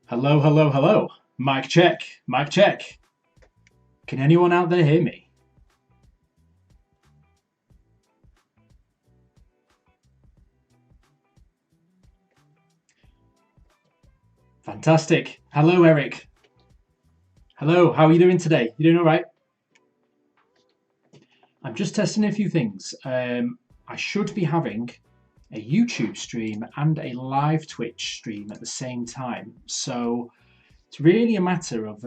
Hello, hello, hello. Mic check, mic check. Can anyone out there hear me? Fantastic. Hello, Eric. Hello, how are you doing today? You doing all right? I'm just testing a few things. I should be having a YouTube stream and a live Twitch stream at the same time. So it's really a matter of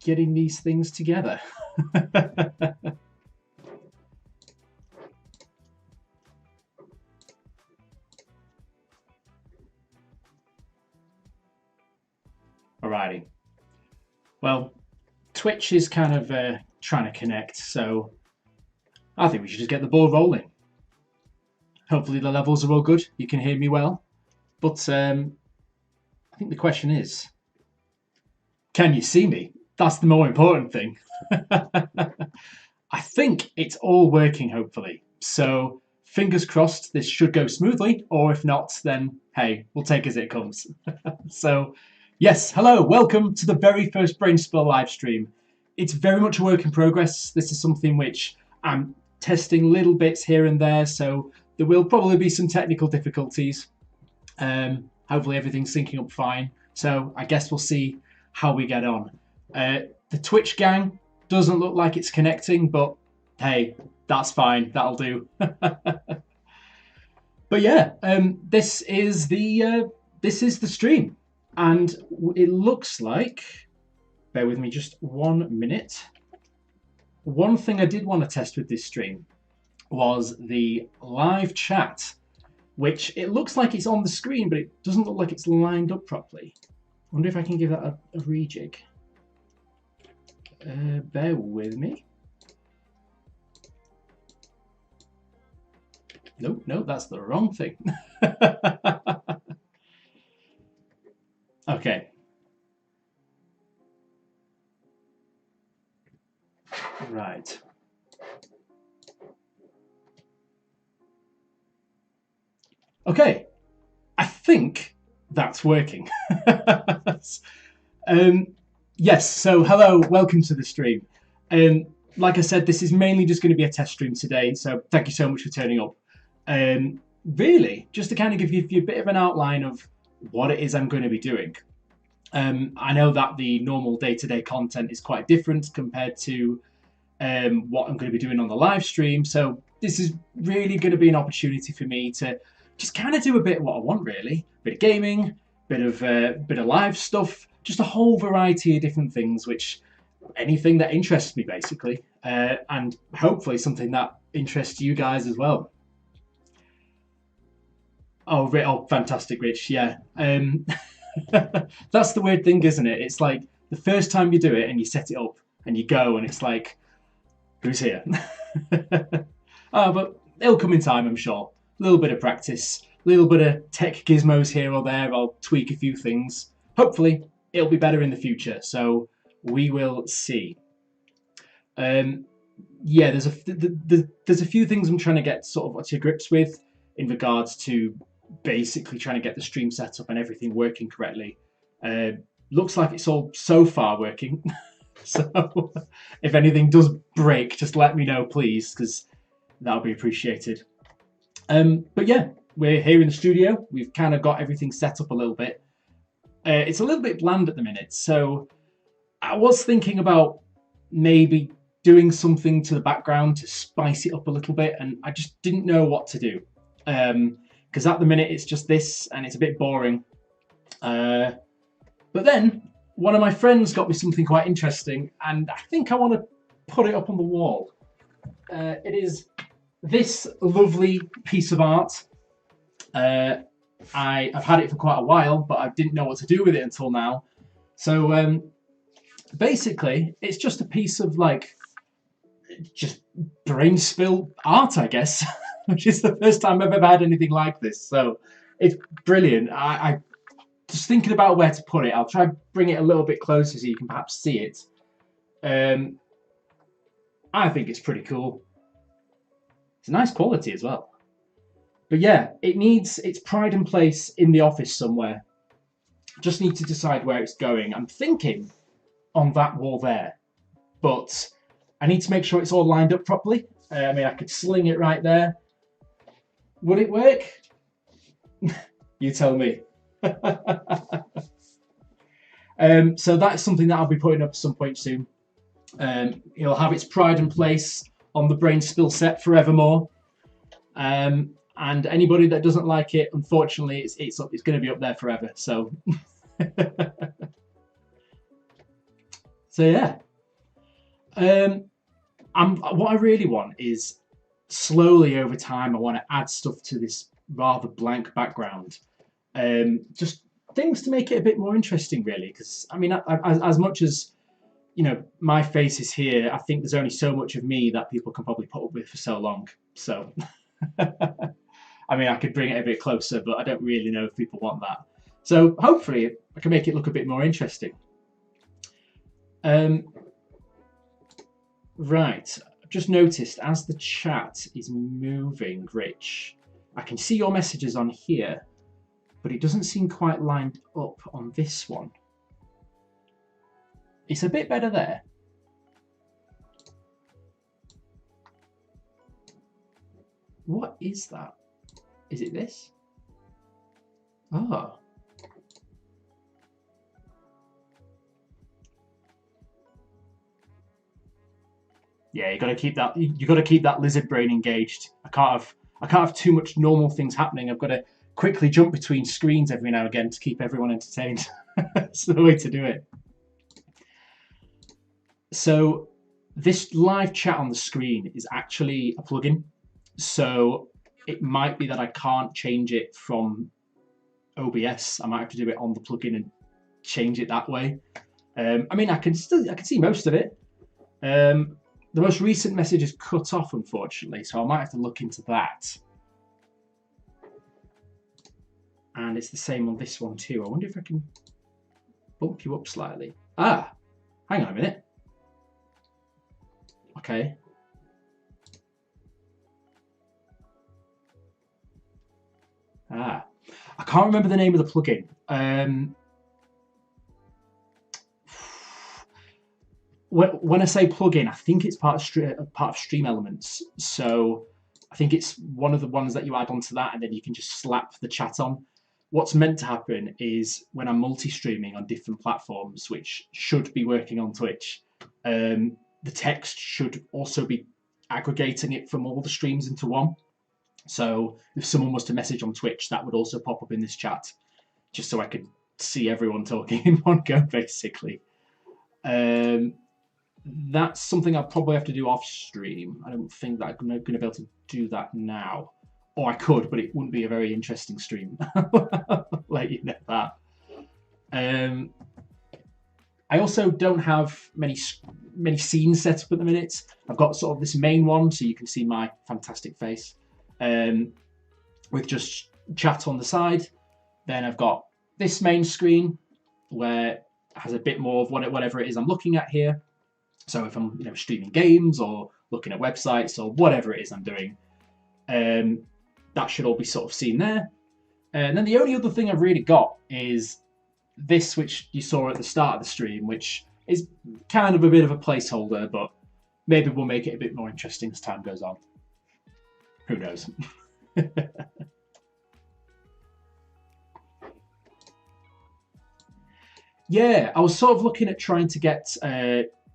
getting these things together. Alrighty. Well, Twitch is kind of trying to connect, so I think we should just get the ball rolling. Hopefully the levels are all good. You can hear me well. But I think the question is, can you see me? That's the more important thing. I think it's all working, hopefully. So fingers crossed this should go smoothly, or if not, then hey, we'll take as it comes. So yes, hello, welcome to the very first Brainspill live stream. It's very much a work in progress. This is something which I'm testing little bits here and there, so there will probably be some technical difficulties. Hopefully everything's syncing up fine. So I guess we'll see how we get on. The Twitch gang doesn't look like it's connecting, but hey, that's fine. That'll do. But yeah, this is the stream, and it looks like. Bear with me just 1 minute. One thing I did want to test with this stream was the live chat, which it looks like it's on the screen, but it doesn't look like it's lined up properly. I wonder if I can give that a rejig. Bear with me. No, that's the wrong thing. Okay. Right. Okay. I think that's working. Yes, so hello, welcome to the stream. Like I said, this is mainly just going to be a test stream today, so thank you so much for turning up. Really, just to kind of give you a bit of an outline of what it is I'm going to be doing. I know that the normal day-to-day content is quite different compared to what I'm going to be doing on the live stream, so this is really going to be an opportunity for me to just kind of do a bit of what I want, really. A bit of gaming, bit of live stuff, just a whole variety of different things, which anything that interests me, basically, and hopefully something that interests you guys as well. Oh, fantastic, Rich. Yeah. That's the weird thing, isn't it? It's like the first time you do it and you set it up and you go and it's like, who's here? But it'll come in time, I'm sure. A little bit of practice, a little bit of tech gizmos here or there. I'll tweak a few things. Hopefully, it'll be better in the future. So we will see. Yeah, there's a few things I'm trying to get sort of to grips with in regards to basically trying to get the stream set up and everything working correctly. Looks like it's all so far working. So if anything does break, just let me know, please, because that'll be appreciated. But yeah, we're here in the studio. We've kind of got everything set up a little bit. It's a little bit bland at the minute, so I was thinking about maybe doing something to the background to spice it up a little bit, and I just didn't know what to do. Because at the minute it's just this, and it's a bit boring. But then one of my friends got me something quite interesting, and I think I want to put it up on the wall. It is this lovely piece of art. I've had it for quite a while, but I didn't know what to do with it until now. So basically, it's just a piece of just Brainspill art, I guess, which is the first time I've ever had anything like this. So it's brilliant. I just thinking about where to put it. I'll try and bring it a little bit closer so you can perhaps see it. I think it's pretty cool. It's a nice quality as well. But yeah, it needs its pride and place in the office somewhere. Just need to decide where it's going. I'm thinking on that wall there, but I need to make sure it's all lined up properly. I mean, I could sling it right there. Would it work? You tell me. So that's something that I'll be putting up at some point soon. It'll have its pride and place on the Brainspill set forevermore. And anybody that doesn't like it, unfortunately, it's going to be up there forever. So, so yeah. What I really want is slowly over time, I want to add stuff to this rather blank background. Just things to make it a bit more interesting, really. Because I mean, as much as my face is here, I think there's only so much of me that people can probably put up with for so long. So, I mean, I could bring it a bit closer, but I don't really know if people want that. So hopefully, I can make it look a bit more interesting. Right, I've just noticed as the chat is moving, Rich, I can see your messages on here, but it doesn't seem quite lined up on this one. It's a bit better there. What is that? Is it this? Oh. Yeah, you got to keep that. You got to keep that lizard brain engaged. I can't have too much normal things happening. I've got to quickly jump between screens every now and again to keep everyone entertained. That's the way to do it. So this live chat on the screen is actually a plugin. So it might be that I can't change it from OBS. I might have to do it on the plugin and change it that way. I mean, I can see most of it. The most recent message is cut off, unfortunately, so I might have to look into that. And it's the same on this one too. I wonder if I can bump you up slightly. Ah, hang on a minute. Okay. Ah, I can't remember the name of the plugin. When I say plugin, I think it's part of Stream Elements. So I think it's one of the ones that you add onto that, and then you can just slap the chat on. What's meant to happen is when I'm multi-streaming on different platforms, which should be working on Twitch, the text should also be aggregating it from all the streams into one. So if someone was to message on Twitch, that would also pop up in this chat, just so I could see everyone talking in one go, basically. That's something I'll probably have to do off stream. I don't think that I'm going to be able to do that now. Or I could, but it wouldn't be a very interesting stream. Let you know that. I also don't have many scenes set up at the minute. I've got sort of this main one, so you can see my fantastic face, with just chat on the side. Then I've got this main screen where it has a bit more of whatever it is I'm looking at here. So if I'm streaming games or looking at websites or whatever it is I'm doing, that should all be sort of seen there. And then the only other thing I've really got is this, which you saw at the start of the stream, which is kind of a bit of a placeholder, but maybe we'll make it a bit more interesting as time goes on. Who knows? Yeah, I was sort of looking at trying to get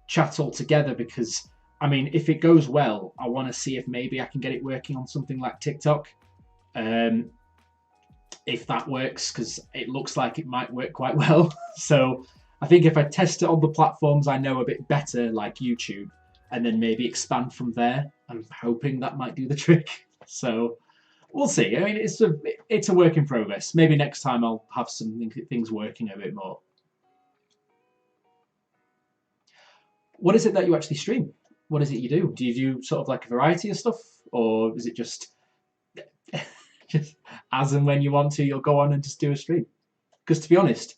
chat all together because, I mean, if it goes well, I want to see if maybe I can get it working on something like TikTok. If that works, because it looks like it might work quite well. So I think if I test it on the platforms I know a bit better, like YouTube, and then maybe expand from there, I'm hoping that might do the trick. So we'll see. I mean, it's a work in progress. Maybe next time I'll have things working a bit more. What is it that you actually stream? What is it you do? Do you do sort of like a variety of stuff, or is it just as and when you want to, you'll go on and just do a stream? Because to be honest,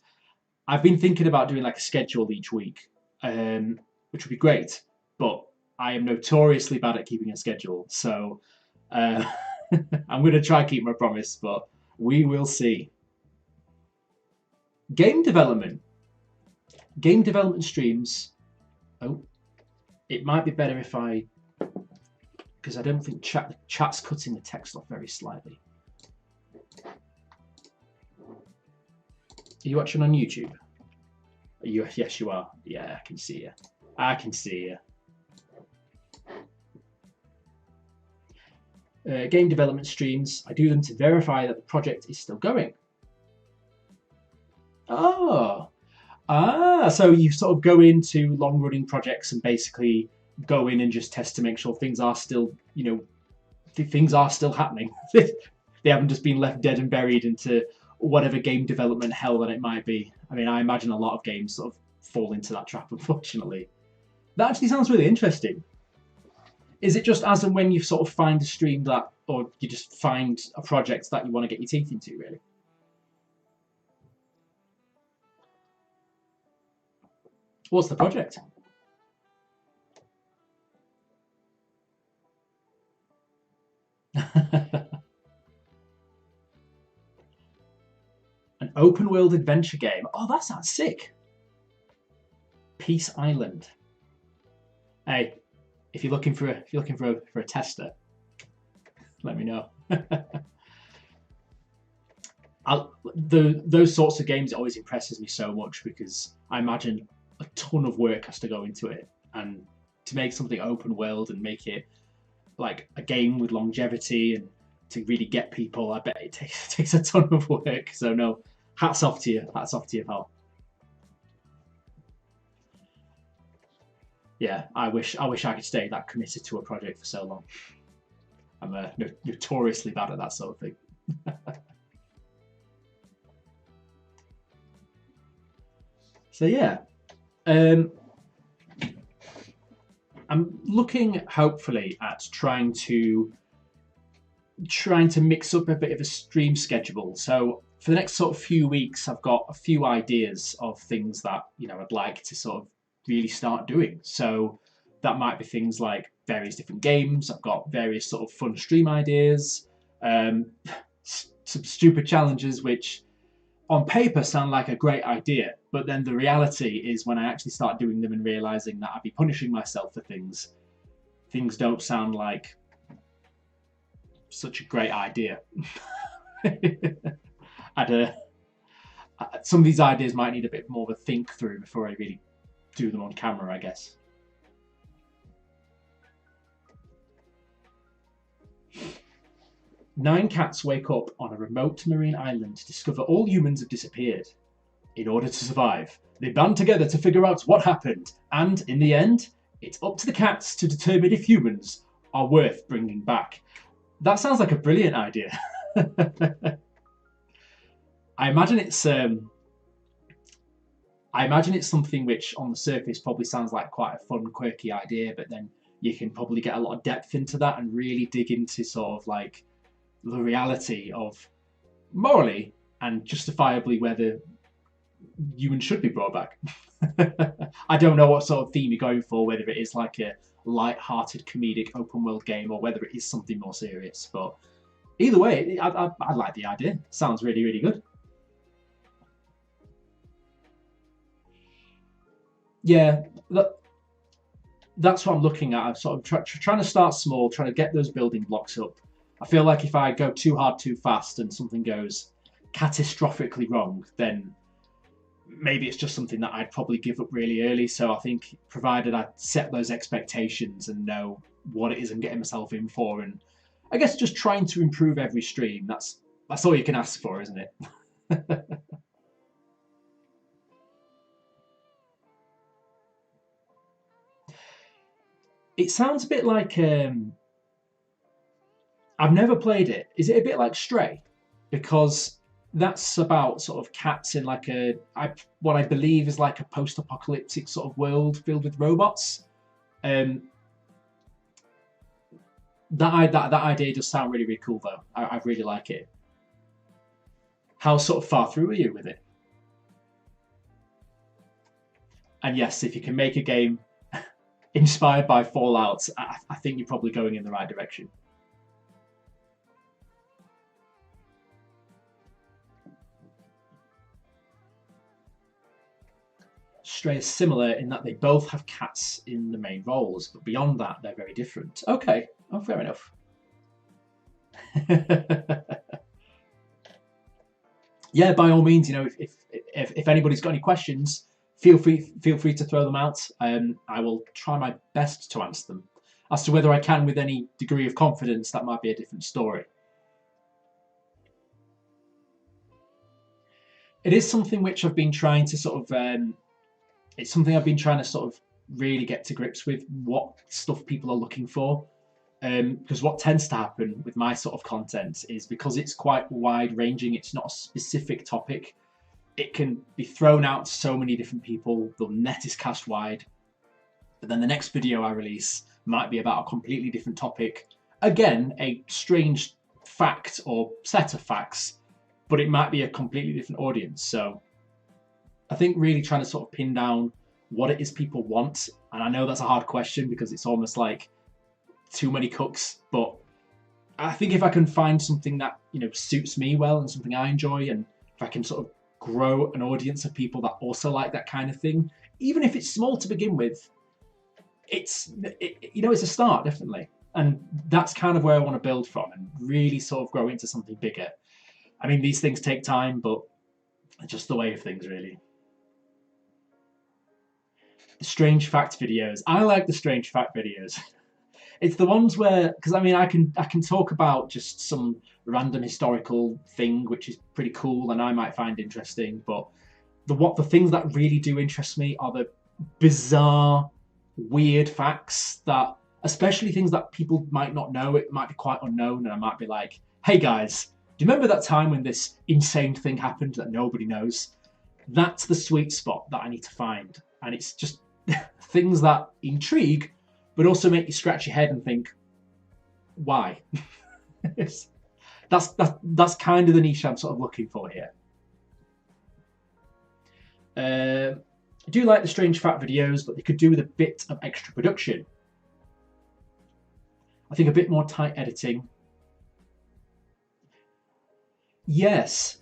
I've been thinking about doing like a schedule each week, which would be great, but I am notoriously bad at keeping a schedule. So I'm going to try and keep my promise, but we will see. Game development. Game development streams. Oh, it might be better if I, because I don't think chat's cutting the text off very slightly. Are you watching on YouTube? Yes, you are. Yeah, I can see you. I can see you. Game development streams. I do them to verify that the project is still going. Oh, so you sort of go into long-running projects and basically go in and just test to make sure things are still, things are still happening. They haven't just been left dead and buried into whatever game development hell that it might be. I mean, I imagine a lot of games sort of fall into that trap, unfortunately. That actually sounds really interesting. Is it just as and when you sort of find a stream that, or you just find a project that you want to get your teeth into, really? What's the project? An open world adventure game. Oh, that sounds sick. Peace Island. Hey, if you're looking for a tester, let me know. Those sorts of games, it always impresses me so much because I imagine a ton of work has to go into it, and to make something open world and make it like a game with longevity and to really get people, I bet it takes a ton of work. So no, hats off to you, pal. Yeah, I wish I could stay that committed to a project for so long. I'm notoriously bad at that sort of thing. So yeah, I'm looking hopefully at trying to mix up a bit of a stream schedule. So for the next sort of few weeks, I've got a few ideas of things that I'd like to sort of really start doing. So that might be things like various different games. I've got various sort of fun stream ideas, some stupid challenges which on paper sound like a great idea, but then the reality is when I actually start doing them and realizing that I'd be punishing myself for things don't sound like such a great idea. Some of these ideas might need a bit more of a think through before I really do them on camera, I guess. Nine cats wake up on a remote marine island to discover all humans have disappeared. In order to survive, they band together to figure out what happened, and in the end, it's up to the cats to determine if humans are worth bringing back. That sounds like a brilliant idea. I imagine it's something which on the surface probably sounds like quite a fun, quirky idea, but then you can probably get a lot of depth into that and really dig into sort of like the reality of morally and justifiably whether humans should be brought back. I don't know what sort of theme you're going for, whether it is like a light-hearted comedic open world game or whether it is something more serious, but either way, I like the idea. Sounds really, really good. Yeah, that's what I'm looking at. I'm sort of trying to start small, trying to get those building blocks up. I feel like if I go too hard too fast and something goes catastrophically wrong, then maybe it's just something that I'd probably give up really early. So I think provided I set those expectations and know what it is I'm getting myself in for, and I guess just trying to improve every stream, that's all you can ask for, isn't it? It sounds a bit like I've never played it. Is it a bit like Stray? Because that's about sort of cats in like what I believe is like a post-apocalyptic sort of world filled with robots. Um, that idea does sound really, really cool though. I really like it. How sort of far through are you with it? And yes, if you can make a game inspired by Fallout, I think you're probably going in the right direction. Stray are similar in that they both have cats in the main roles, but beyond that, they're very different. Okay, oh, fair enough. Yeah, by all means, you know, if anybody's got any questions, feel free to throw them out. I will try my best to answer them. As to whether I can with any degree of confidence, that might be a different story. It is something which I've been trying to sort of. It's something I've been trying to sort of really get to grips with what stuff people are looking for. Because what tends to happen with my sort of content is because it's quite wide ranging, it's not a specific topic. It can be thrown out to so many different people. The net is cast wide. But then the next video I release might be about a completely different topic. Again, a strange fact or set of facts, but it might be a completely different audience. So I think really trying to sort of pin down what it is people want. And I know that's a hard question because it's almost like too many cooks, but I think if I can find something that, you know, suits me well and something I enjoy, and if I can sort of grow an audience of people that also like that kind of thing, even if it's small to begin with, it's a start, definitely. And that's kind of where I want to build from and really sort of grow into something bigger. I mean, these things take time, but it's just the way of things, really. The strange fact videos. I like the strange fact videos. It's the ones where, because I mean, I can talk about just some random historical thing, which is pretty cool, and I might find interesting. But the things that really do interest me are the bizarre, weird facts that, especially things that people might not know. It might be quite unknown, and I might be like, "Hey guys, do you remember that time when this insane thing happened that nobody knows?" That's the sweet spot that I need to find, and it's just things that intrigue, but also make you scratch your head and think, why? that's kind of the niche I'm sort of looking for here. I do like the strange fact videos, but they could do with a bit of extra production. I think a bit more tight editing. Yes,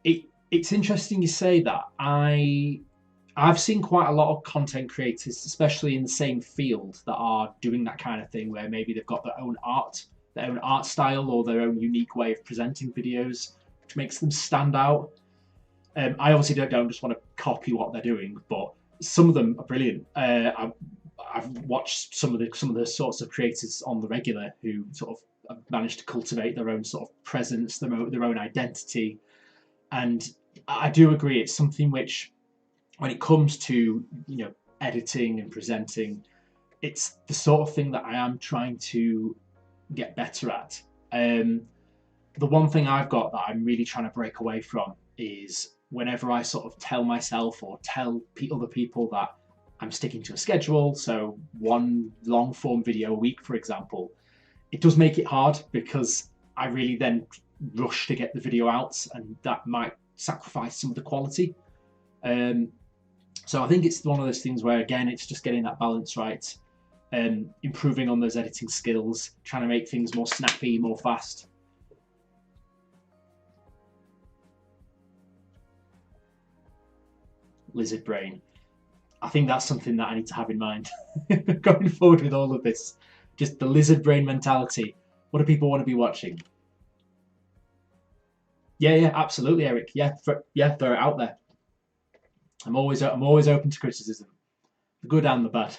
it's interesting you say that. I've seen quite a lot of content creators, especially in the same field, that are doing that kind of thing where maybe they've got their own art style, or their own unique way of presenting videos, which makes them stand out. I obviously don't just want to copy what they're doing, but some of them are brilliant. I've watched some of the sorts of creators on the regular who sort of have managed to cultivate their own sort of presence, their own identity, and I do agree it's something which, when it comes to, you know, editing and presenting, it's the sort of thing that I am trying to get better at. The one thing I've got that I'm really trying to break away from is whenever I sort of tell myself or tell other people that I'm sticking to a schedule, so one long form video a week, for example, it does make it hard because I really then rush to get the video out, and that might sacrifice some of the quality. So I think it's one of those things where, again, it's just getting that balance right, improving on those editing skills, trying to make things more snappy, more fast. Lizard brain. I think that's something that I need to have in mind going forward with all of this. Just the lizard brain mentality. What do people want to be watching? Yeah, absolutely, Eric. Yeah, throw it out there. I'm always open to criticism, the good and the bad.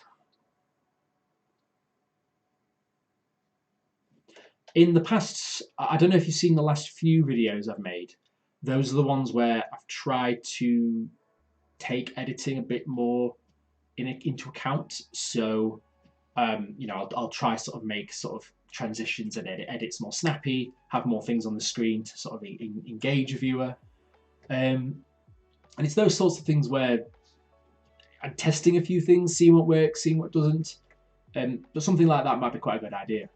In the past, I don't know if you've seen the last few videos I've made. Those are the ones where I've tried to take editing a bit more into account. So, you know, I'll try sort of make sort of transitions and edits more snappy, have more things on the screen to sort of engage a viewer. And it's those sorts of things where I'm testing a few things, seeing what works, seeing what doesn't. But something like that might be quite a good idea.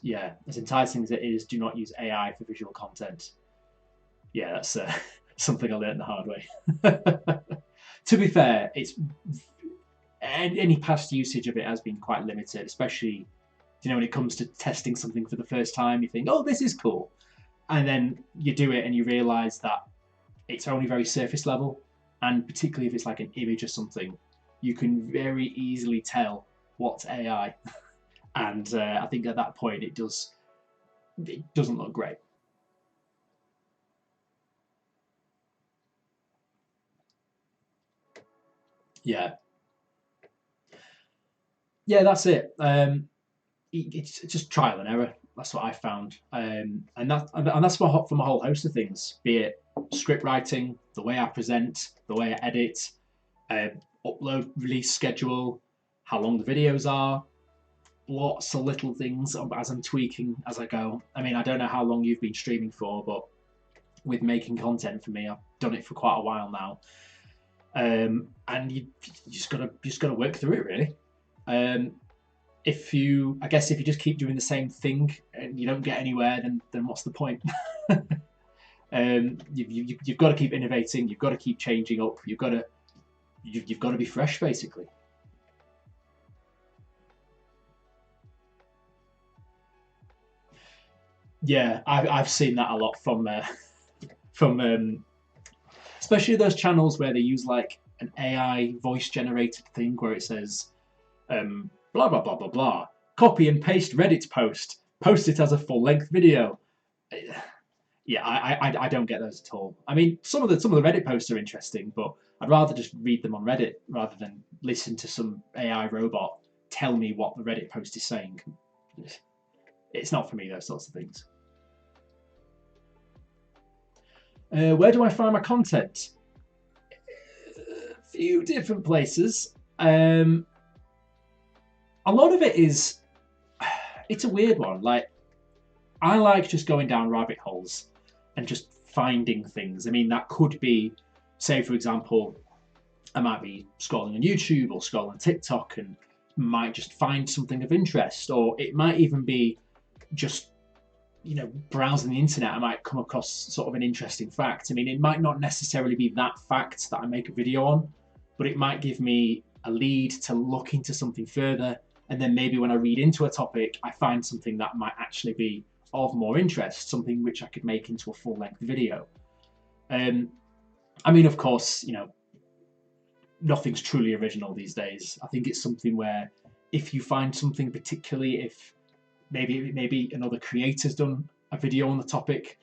Yeah, as enticing as it is, do not use AI for visual content. Yeah, that's something I learned the hard way. To be fair, any past usage of it has been quite limited, especially, you know, when it comes to testing something for the first time. You think, oh, this is cool. And then you do it and you realize that it's only very surface level. And particularly if it's like an image or something, you can very easily tell what's AI. And I think at that point it doesn't look great. Yeah, yeah, that's it. It's just trial and error. That's what I found, and that's from a whole host of things. Be it script writing, the way I present, the way I edit, uh, upload release schedule, how long the videos are, lots of little things as I'm tweaking as I go. I mean, I don't know how long you've been streaming for, but with making content for me, I've done it for quite a while now, and you just gotta work through it really. Um, I guess if you just keep doing the same thing and you don't get anywhere, then what's the point? You've got to keep innovating. You've got to keep changing up. You've got to be fresh, basically. Yeah, I've seen that a lot from especially those channels where they use like an AI voice generated thing where it says blah blah blah blah blah. Copy and paste Reddit post. Post it as a full length video. Yeah, I don't get those at all. I mean, some of the Reddit posts are interesting, but I'd rather just read them on Reddit rather than listen to some AI robot tell me what the Reddit post is saying. It's not for me, those sorts of things. Where do I find my content? A few different places. A lot of it is, it's a weird one. Like, I like just going down rabbit holes and just finding things. I mean, that could be, say, for example, I might be scrolling on YouTube or scrolling on TikTok and might just find something of interest, or it might even be just browsing the internet. I might come across sort of an interesting fact. I mean, it might not necessarily be that fact that I make a video on, but it might give me a lead to look into something further. And then maybe when I read into a topic, I find something that might actually be of more interest, something which I could make into a full length video. I mean, of course, nothing's truly original these days. I think it's something where if you find something, particularly if maybe another creator's done a video on the topic,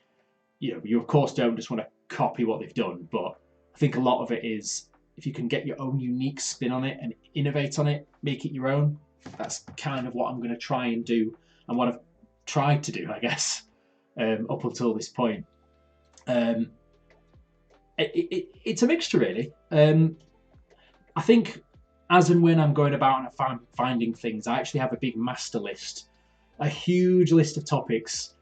you of course don't just want to copy what they've done, but I think a lot of it is if you can get your own unique spin on it and innovate on it, make it your own. That's kind of what I'm going to try and do, and what I've tried to do, I guess, up until this point. It's a mixture, really. I think as and when I'm going about and I'm finding things, I actually have a big master list, a huge list of topics,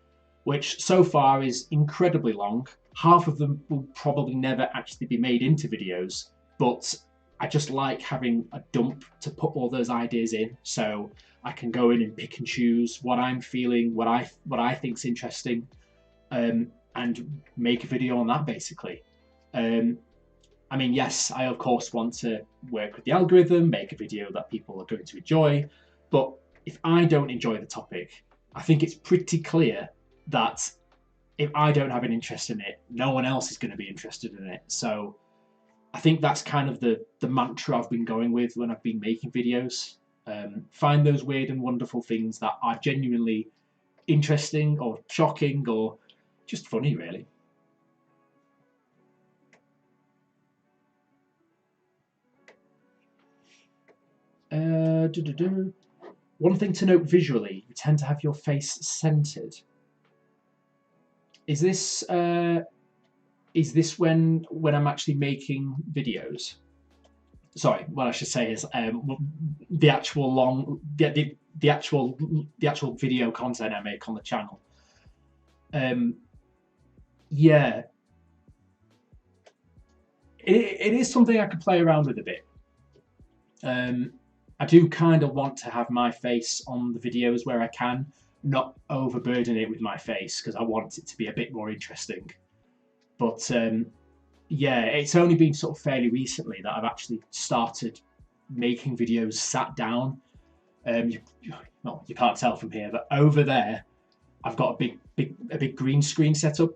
which so far is incredibly long. Half of them will probably never actually be made into videos, but I just like having a dump to put all those ideas in, so I can go in and pick and choose what I'm feeling, what I think's interesting, and make a video on that, basically. I mean, yes, I of course want to work with the algorithm, make a video that people are going to enjoy, but if I don't enjoy the topic, I think it's pretty clear that if I don't have an interest in it, no one else is going to be interested in it. So I think that's kind of the mantra I've been going with when I've been making videos. Find those weird and wonderful things that are genuinely interesting or shocking or just funny, really. One thing to note visually, you tend to have your face centered. Is this when I'm actually making videos? Sorry, what I should say is the actual the actual video content I make on the channel. Yeah, it is something I could play around with a bit. I do kind of want to have my face on the videos where I can, not overburden it with my face because I want it to be a bit more interesting. But yeah, it's only been sort of fairly recently that I've actually started making videos sat down. Well, you can't tell from here, but over there, I've got a big big green screen setup.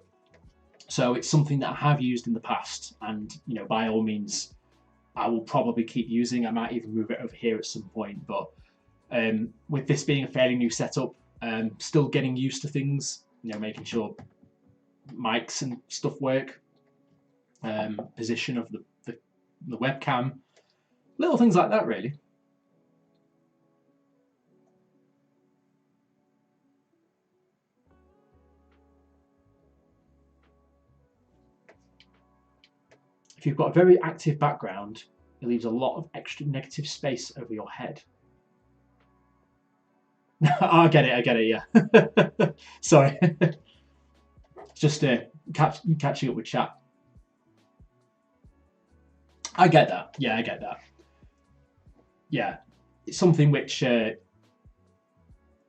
So it's something that I have used in the past, and by all means, I will probably keep using. I might even move it over here at some point. But with this being a fairly new setup, still getting used to things. Making sure mics and stuff work, position of the webcam, little things like that, really. If you've got a very active background, it leaves a lot of extra negative space over your head. I get it, yeah. Sorry. Just catching up with chat. I get that. Yeah, I get that. Yeah, it's something which if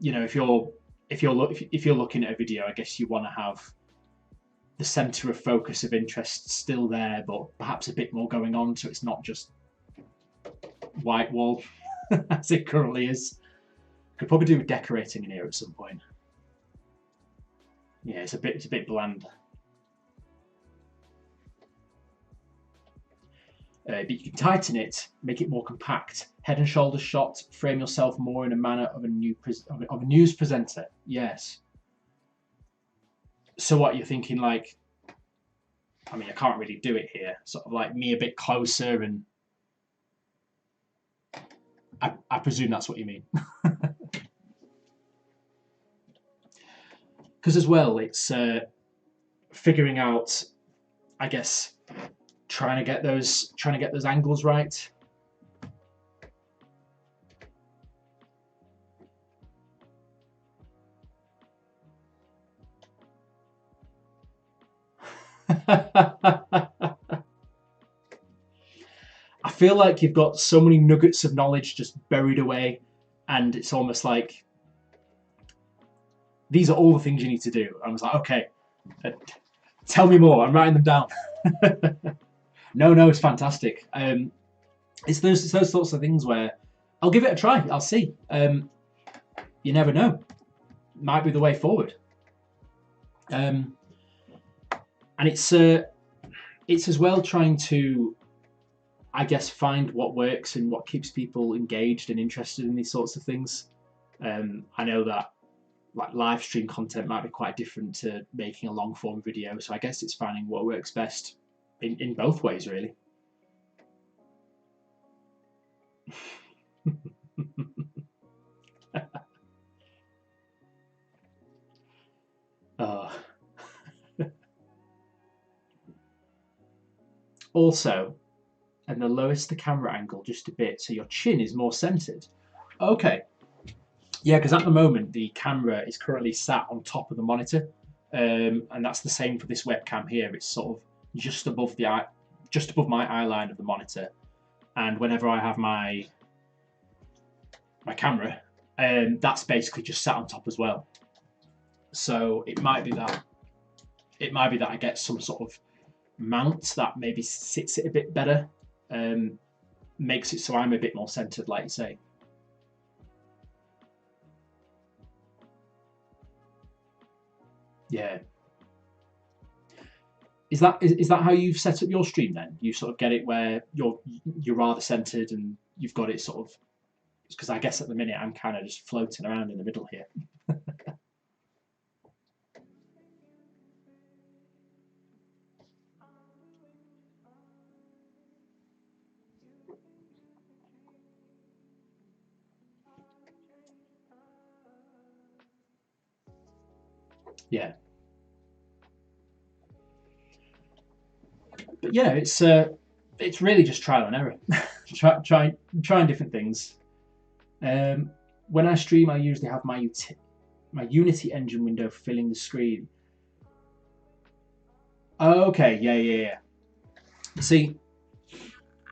you're looking at a video, I guess you want to have the center of focus of interest still there, but perhaps a bit more going on, so it's not just white wall as it currently is. Could probably do with decorating in here at some point. Yeah, it's a bit bland. But you can tighten it, make it more compact. Head and shoulders shot, frame yourself more in a manner of a news presenter. Yes. So what you're thinking, like, I mean, I can't really do it here. Sort of like me a bit closer, and I presume that's what you mean. Because as well, it's figuring out, I guess, trying to get those angles right. I feel like you've got so many nuggets of knowledge just buried away, and it's almost like these are all the things you need to do. I was like, okay, tell me more. I'm writing them down. No, it's fantastic. It's those sorts of things where I'll give it a try. I'll see. You never know. Might be the way forward. And it's as well trying to, I guess, find what works and what keeps people engaged and interested in these sorts of things. I know that like live stream content might be quite different to making a long form video, so I guess it's finding what works best in both ways, really. Also, and the lowest the camera angle just a bit so your chin is more centered. Okay. Yeah, because at the moment the camera is currently sat on top of the monitor, and that's the same for this webcam here. It's sort of just above my eye line of the monitor, and whenever I have my camera, that's basically just sat on top as well. So it might be that I get some sort of mount that maybe sits it a bit better, makes it so I'm a bit more centered, like you say. Yeah. Is that how you've set up your stream then? You sort of get it where you're rather centered and you've got it sort of, because I guess at the minute I'm kind of just floating around in the middle here. Yeah. But yeah, it's really just trial and error. Trying different things. When I stream, I usually have my Unity engine window filling the screen. Okay, yeah. See,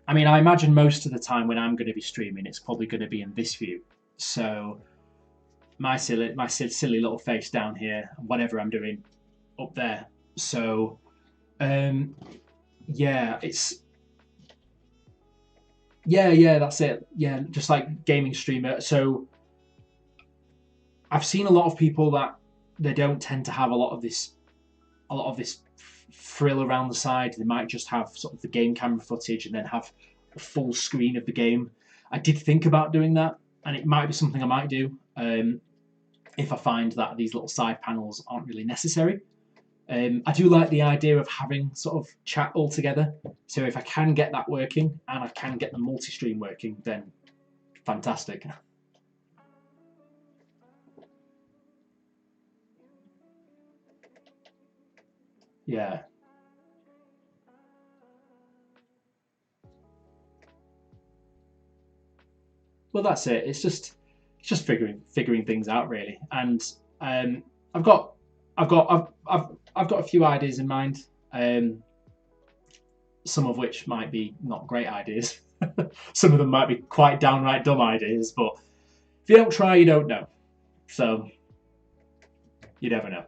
I mean, I imagine most of the time when I'm going to be streaming, it's probably going to be in this view. So my silly little face down here, whatever I'm doing up there. So yeah, it's yeah, that's it. Yeah, just like gaming streamer. So I've seen a lot of people that they don't tend to have a lot of this frill around the side. They might just have sort of the game camera footage and then have a full screen of the game. I did think about doing that, and it might be something I might do if I find that these little side panels aren't really necessary. I do like the idea of having sort of chat all together. So if I can get that working and I can get the multi-stream working, then fantastic. Yeah. Well, that's it. It's just figuring things out really. And I've got I've got a few ideas in mind. Um, some of which might be not great ideas. Some of them might be quite downright dumb ideas, but if you don't try, you don't know. So you never know.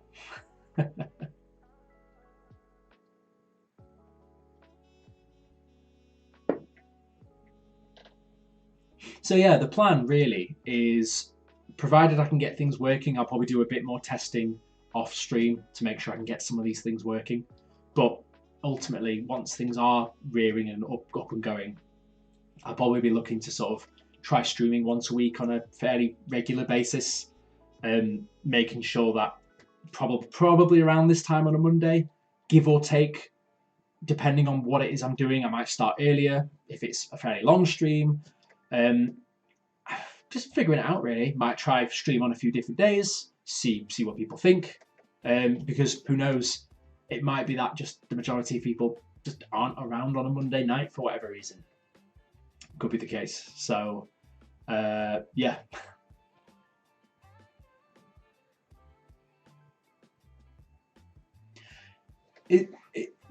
So yeah, the plan really is, provided I can get things working, I'll probably do a bit more testing off stream to make sure I can get some of these things working. But ultimately, once things are rearing and up and going, I'll probably be looking to sort of try streaming once a week on a fairly regular basis, making sure that probably around this time on a Monday, give or take, depending on what it is I'm doing, I might start earlier if it's a fairly long stream. Um, just figuring it out really. Might try stream on a few different days, see what people think, because who knows, it might be that just the majority of people just aren't around on a Monday night for whatever reason. Could be the case. So yeah.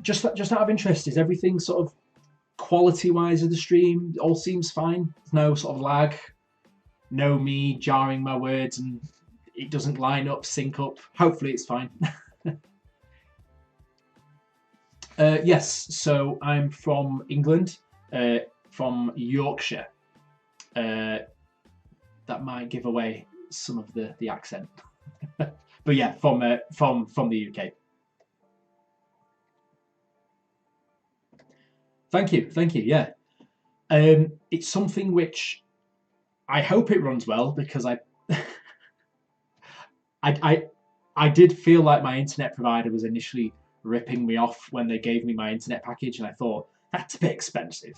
Just out of interest, is everything sort of quality wise of the stream all seems fine? There's no sort of lag, no me jarring my words and it doesn't line up, sync up. Hopefully it's fine. Yes, so I'm from England, from Yorkshire. Uh, that might give away some of the accent, but yeah, from the UK. Thank you. Yeah, it's something which I hope it runs well because I, I, I did feel like my internet provider was initially ripping me off when they gave me my internet package, and I thought that's a bit expensive.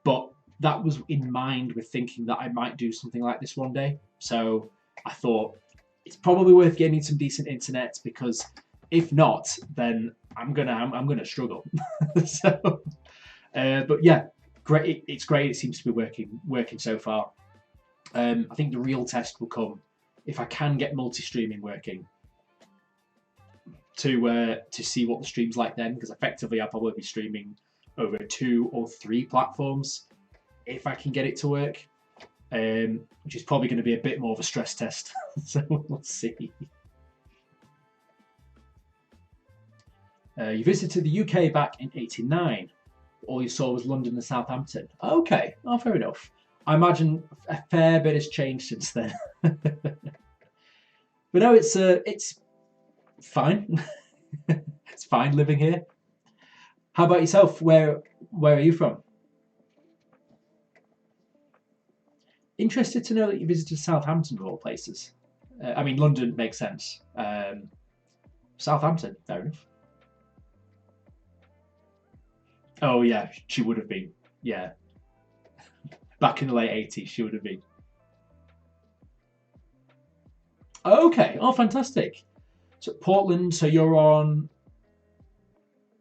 But that was in mind with thinking that I might do something like this one day. So I thought it's probably worth getting some decent internet because if not, then I'm gonna struggle. So, but yeah, great. It's great. It seems to be working so far. I think the real test will come if I can get multi-streaming working to see what the stream's like then, because effectively I'll probably be streaming over 2 or 3 platforms if I can get it to work, which is probably going to be a bit more of a stress test. So we'll see. You visited the UK back in '89. All you saw was London and Southampton. Okay, oh, fair enough. I imagine a fair bit has changed since then. But no, it's fine. It's fine living here. How about yourself? Where are you from? Interested to know that you visited Southampton of all places. I mean, London makes sense. Southampton, fair enough. Oh yeah, she would have been. Yeah, back in the late '80s, she would have been. Okay, oh fantastic. So Portland, so you're on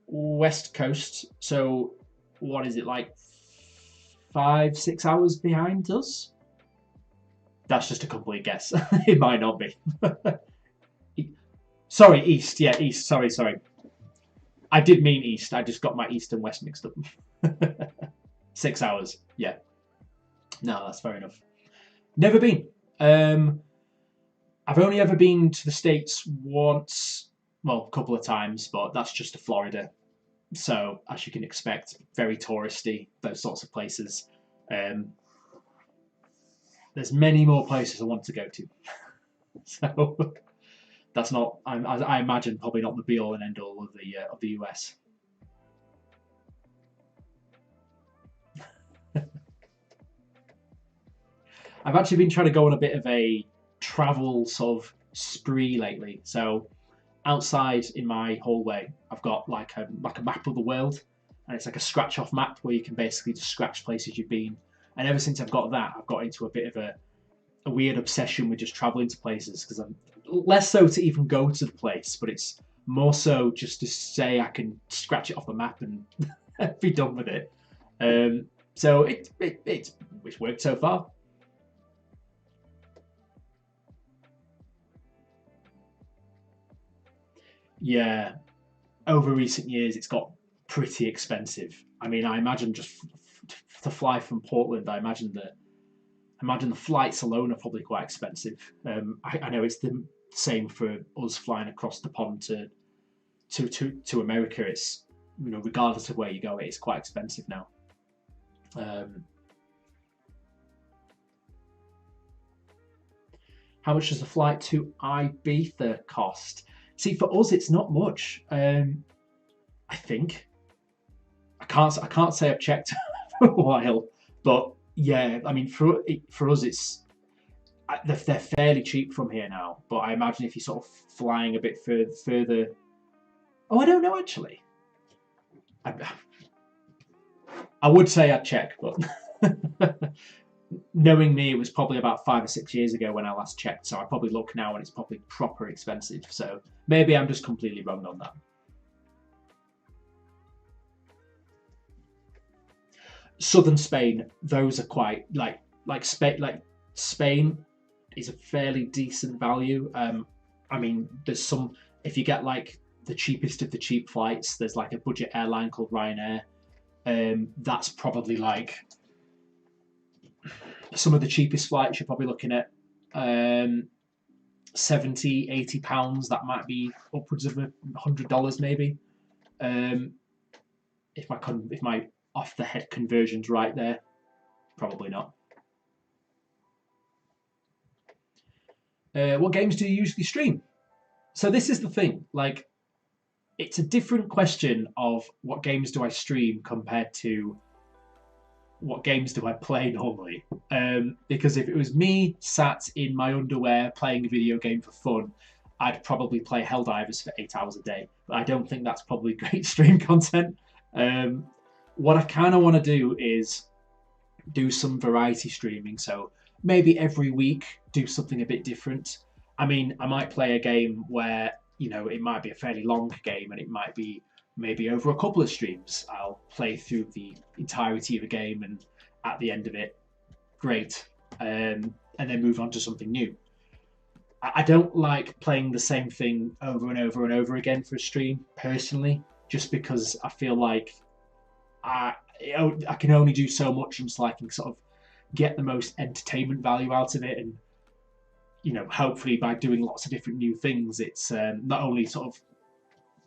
West Coast. So what is it like 5, 6 hours behind us? That's just a complete guess. It might not be. Sorry, East. Yeah, East. Sorry. I did mean East. I just got my East and West mixed up. 6 hours. Yeah. No, that's fair enough. Never been. I've only ever been to the States once, well, a couple of times, but that's just to Florida. So, as you can expect, very touristy, those sorts of places. Um, there's many more places I want to go to. So, That's not, I imagine, probably not the be all and end all of the US. I've actually been trying to go on a bit of a travel sort of spree lately. So outside in my hallway, I've got like a map of the world, and it's like a scratch off map where you can basically just scratch places you've been. And ever since I've got that, I've got into a bit of a weird obsession with just traveling to places because I'm less so to even go to the place, but it's more so just to say I can scratch it off the map and be done with it. So it's worked so far. Yeah, over recent years, it's got pretty expensive. I mean, I imagine just to fly from Portland, I imagine the flights alone are probably quite expensive. I know it's the same for us flying across the pond to America. It's regardless of where you go, it's quite expensive now. Um, how much does a flight to Ibiza cost? See, for us, it's not much. I think I can't say I've checked for a while, but yeah, I mean for us it's they're fairly cheap from here now. But I imagine if you're sort of flying a bit further. Oh, I don't know actually. I, I would say I'd check, but knowing me, it was probably about 5 or 6 years ago when I last checked. So I probably look now and it's probably proper expensive. So maybe I'm just completely wrong on that. Southern Spain, those are quite Spain is a fairly decent value. I mean, there's some if you get like the cheapest of the cheap flights, there's like a budget airline called Ryanair. That's probably like some of the cheapest flights you're probably looking at um, 70, £80. That might be upwards of $100 maybe. Um, if my off the head conversions right there, probably not. What games do you usually stream? So this is the thing. Like, it's a different question of what games do I stream compared to what games do I play normally. Because if it was me sat in my underwear playing a video game for fun, I'd probably play Helldivers for 8 hours a day. But I don't think that's probably great stream content. Um, what I kind of want to do is do some variety streaming. So maybe every week do something a bit different. I mean, I might play a game where it might be a fairly long game and it might be maybe over a couple of streams. I'll play through the entirety of a game and at the end of it, great, and then move on to something new. I don't like playing the same thing over and over and over again for a stream personally, just because I feel like I I can only do so much until I can sort of get the most entertainment value out of it, and hopefully by doing lots of different new things, it's not only sort of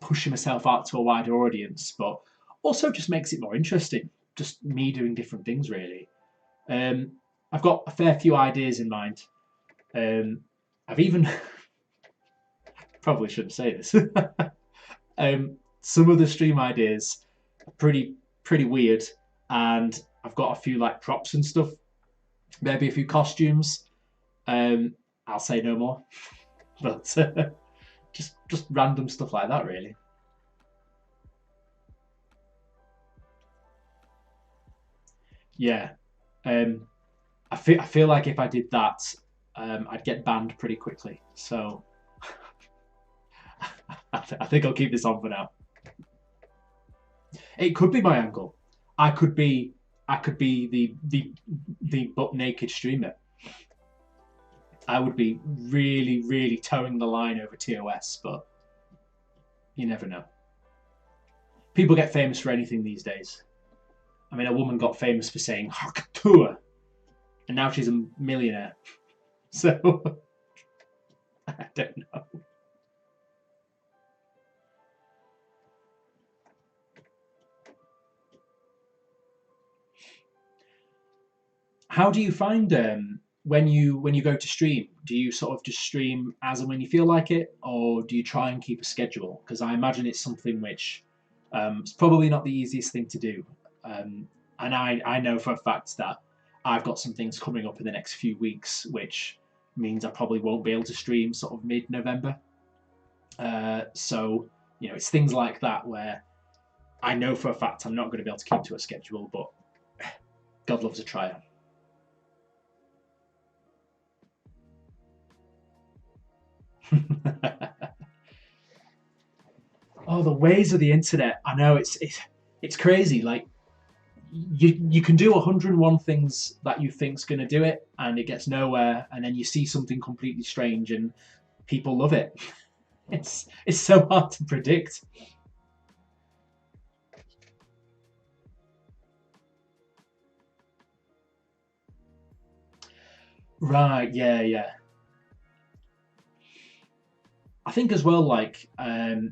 pushing myself out to a wider audience, but also just makes it more interesting. Just me doing different things, really. Um, I've got a fair few ideas in mind. Um, I've even probably shouldn't say this. Some of the stream ideas are pretty weird, and I've got a few like props and stuff, maybe a few costumes. Um, I'll say no more, but just random stuff like that, really. Yeah, um, I feel like if I did that, I'd get banned pretty quickly. So I think I'll keep this on for now. It could be my angle. I could be I could be the butt naked streamer. I would be really really towing the line over TOS, but you never know. People get famous for anything these days. I mean, a woman got famous for saying "Hakatua," and now she's a millionaire. So I don't know. How do you find when you go to stream, do you sort of just stream as and when you feel like it, or do you try and keep a schedule? Because I imagine it's something which it's probably not the easiest thing to do. And I know for a fact that I've got some things coming up in the next few weeks, which means I probably won't be able to stream sort of mid-November. So it's things like that where I know for a fact I'm not going to be able to keep to a schedule, but God loves a trier. Oh, the ways of the internet! I know it's crazy. Like you can do 101 things that you think's going to do it, and it gets nowhere, and then you see something completely strange, and people love it. It's so hard to predict. Right? Yeah, yeah. I think as well, like I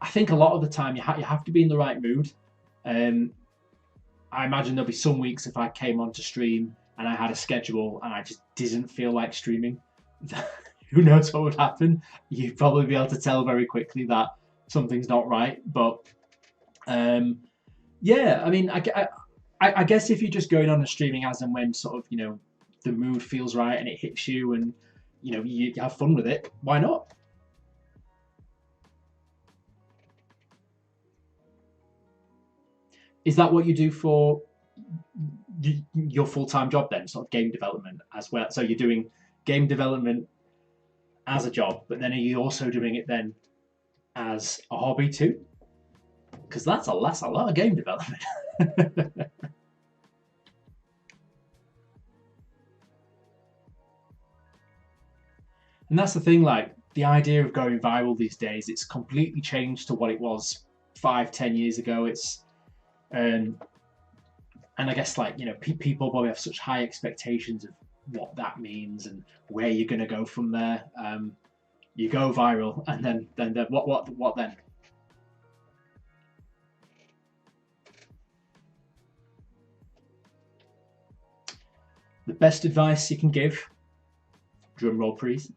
think a lot of the time you have to be in the right mood. Um, I imagine there'll be some weeks if I came on to stream and I had a schedule and I just didn't feel like streaming. Who knows what would happen? You'd probably be able to tell very quickly that something's not right. But um, yeah, I mean, I guess if you're just going on and streaming as and when sort of the mood feels right and it hits you and you have fun with it, why not? Is that what you do for your full time job then, sort of game development as well? So you're doing game development as a job, but then are you also doing it then as a hobby too? Because that's a lot of game development. And that's the thing, like the idea of going viral these days, it's completely changed to what it was 5, 10 years ago. It's um, and I guess like people probably have such high expectations of what that means and where you're going to go from there. You go viral, and then what then? The best advice you can give, drum roll please,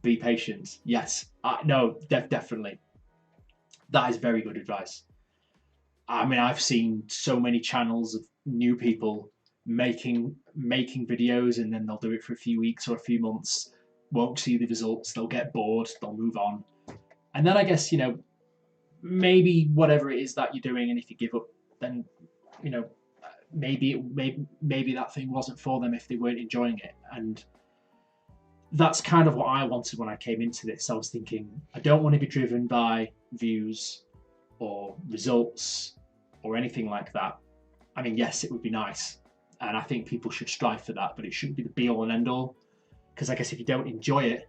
be patient. Yes, no, definitely, that is very good advice. I mean, I've seen so many channels of new people making videos, and then they'll do it for a few weeks or a few months, won't see the results, they'll get bored, they'll move on, and then I guess maybe whatever it is that you're doing, and if you give up, then you know maybe that thing wasn't for them if they weren't enjoying it, and that's kind of what I wanted when I came into this. I was thinking I don't want to be driven by views or results or anything like that. I mean, yes, it would be nice, and I think people should strive for that, but it shouldn't be the be all and end all. Because I guess if you don't enjoy it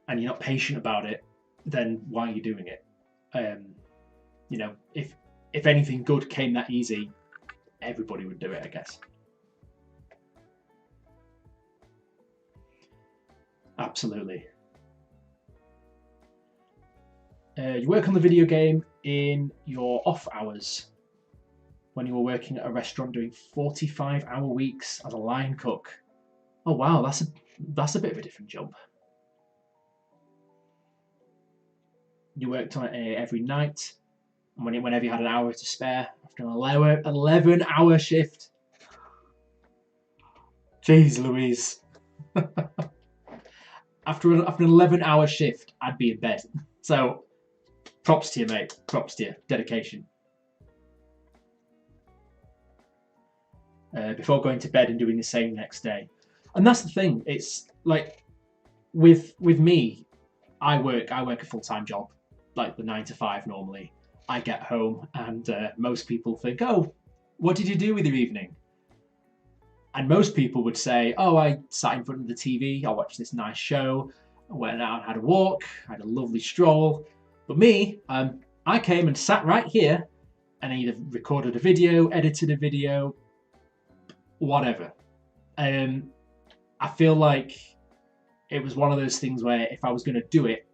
and you're not patient about it, then why are you doing it? If anything good came that easy, everybody would do it, I guess. Absolutely. You work on the video game in your off hours when you were working at a restaurant doing 45-hour weeks as a line cook. Oh wow, that's a bit of a different jump. You worked on it every night, and whenever you had an hour to spare after an 11-hour shift. Jeez Louise. After an 11-hour shift, I'd be in bed. So props to you, mate. Props to you. Dedication. Before going to bed and doing the same next day. And that's the thing. It's like with me, I work a full time job, like the 9 to 5 normally. I get home, and most people think, "Oh, what did you do with your evening?" And most people would say, "Oh, I sat in front of the TV. I watched this nice show. I went out and had a walk. I had a lovely stroll." But me, I came and sat right here and either recorded a video, edited a video, whatever. Um, I feel like it was one of those things where if I was going to do it,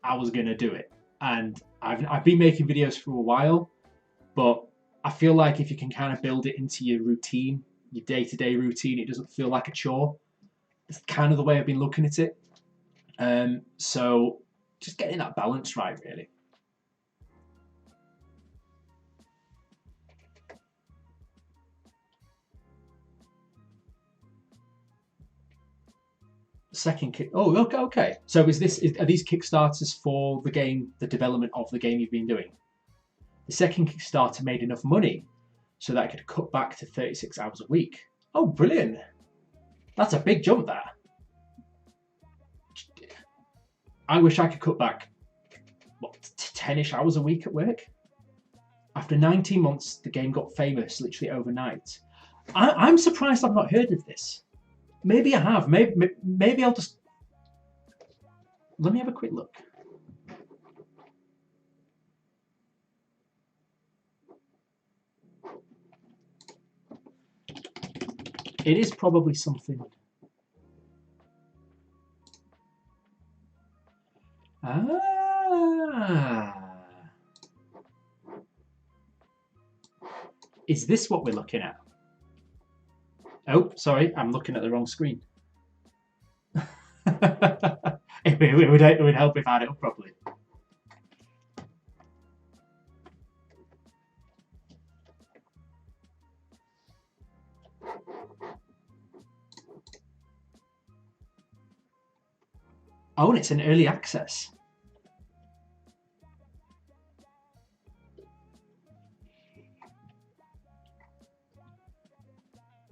I was going to do it. And I've been making videos for a while, but I feel like if you can kind of build it into your routine your day-to-day routine. It doesn't feel like a chore. It's kind of the way I've been looking at it. So just getting that balance right, really. Second kick. Oh, okay, okay. So are these Kickstarters for the game, the development of the game you've been doing? The second Kickstarter made enough money so that I could cut back to 36 hours a week. Oh, brilliant! That's a big jump there. I wish I could cut back, what, 10-ish hours a week at work. After 19 months, the game got famous literally overnight. I'm surprised I've not heard of this. Maybe I have. Maybe I'll just... Let me have a quick look. It is probably something... Is this what we're looking at? Oh, sorry, I'm looking at the wrong screen. it would help if I had it up properly. Oh, and it's an early access.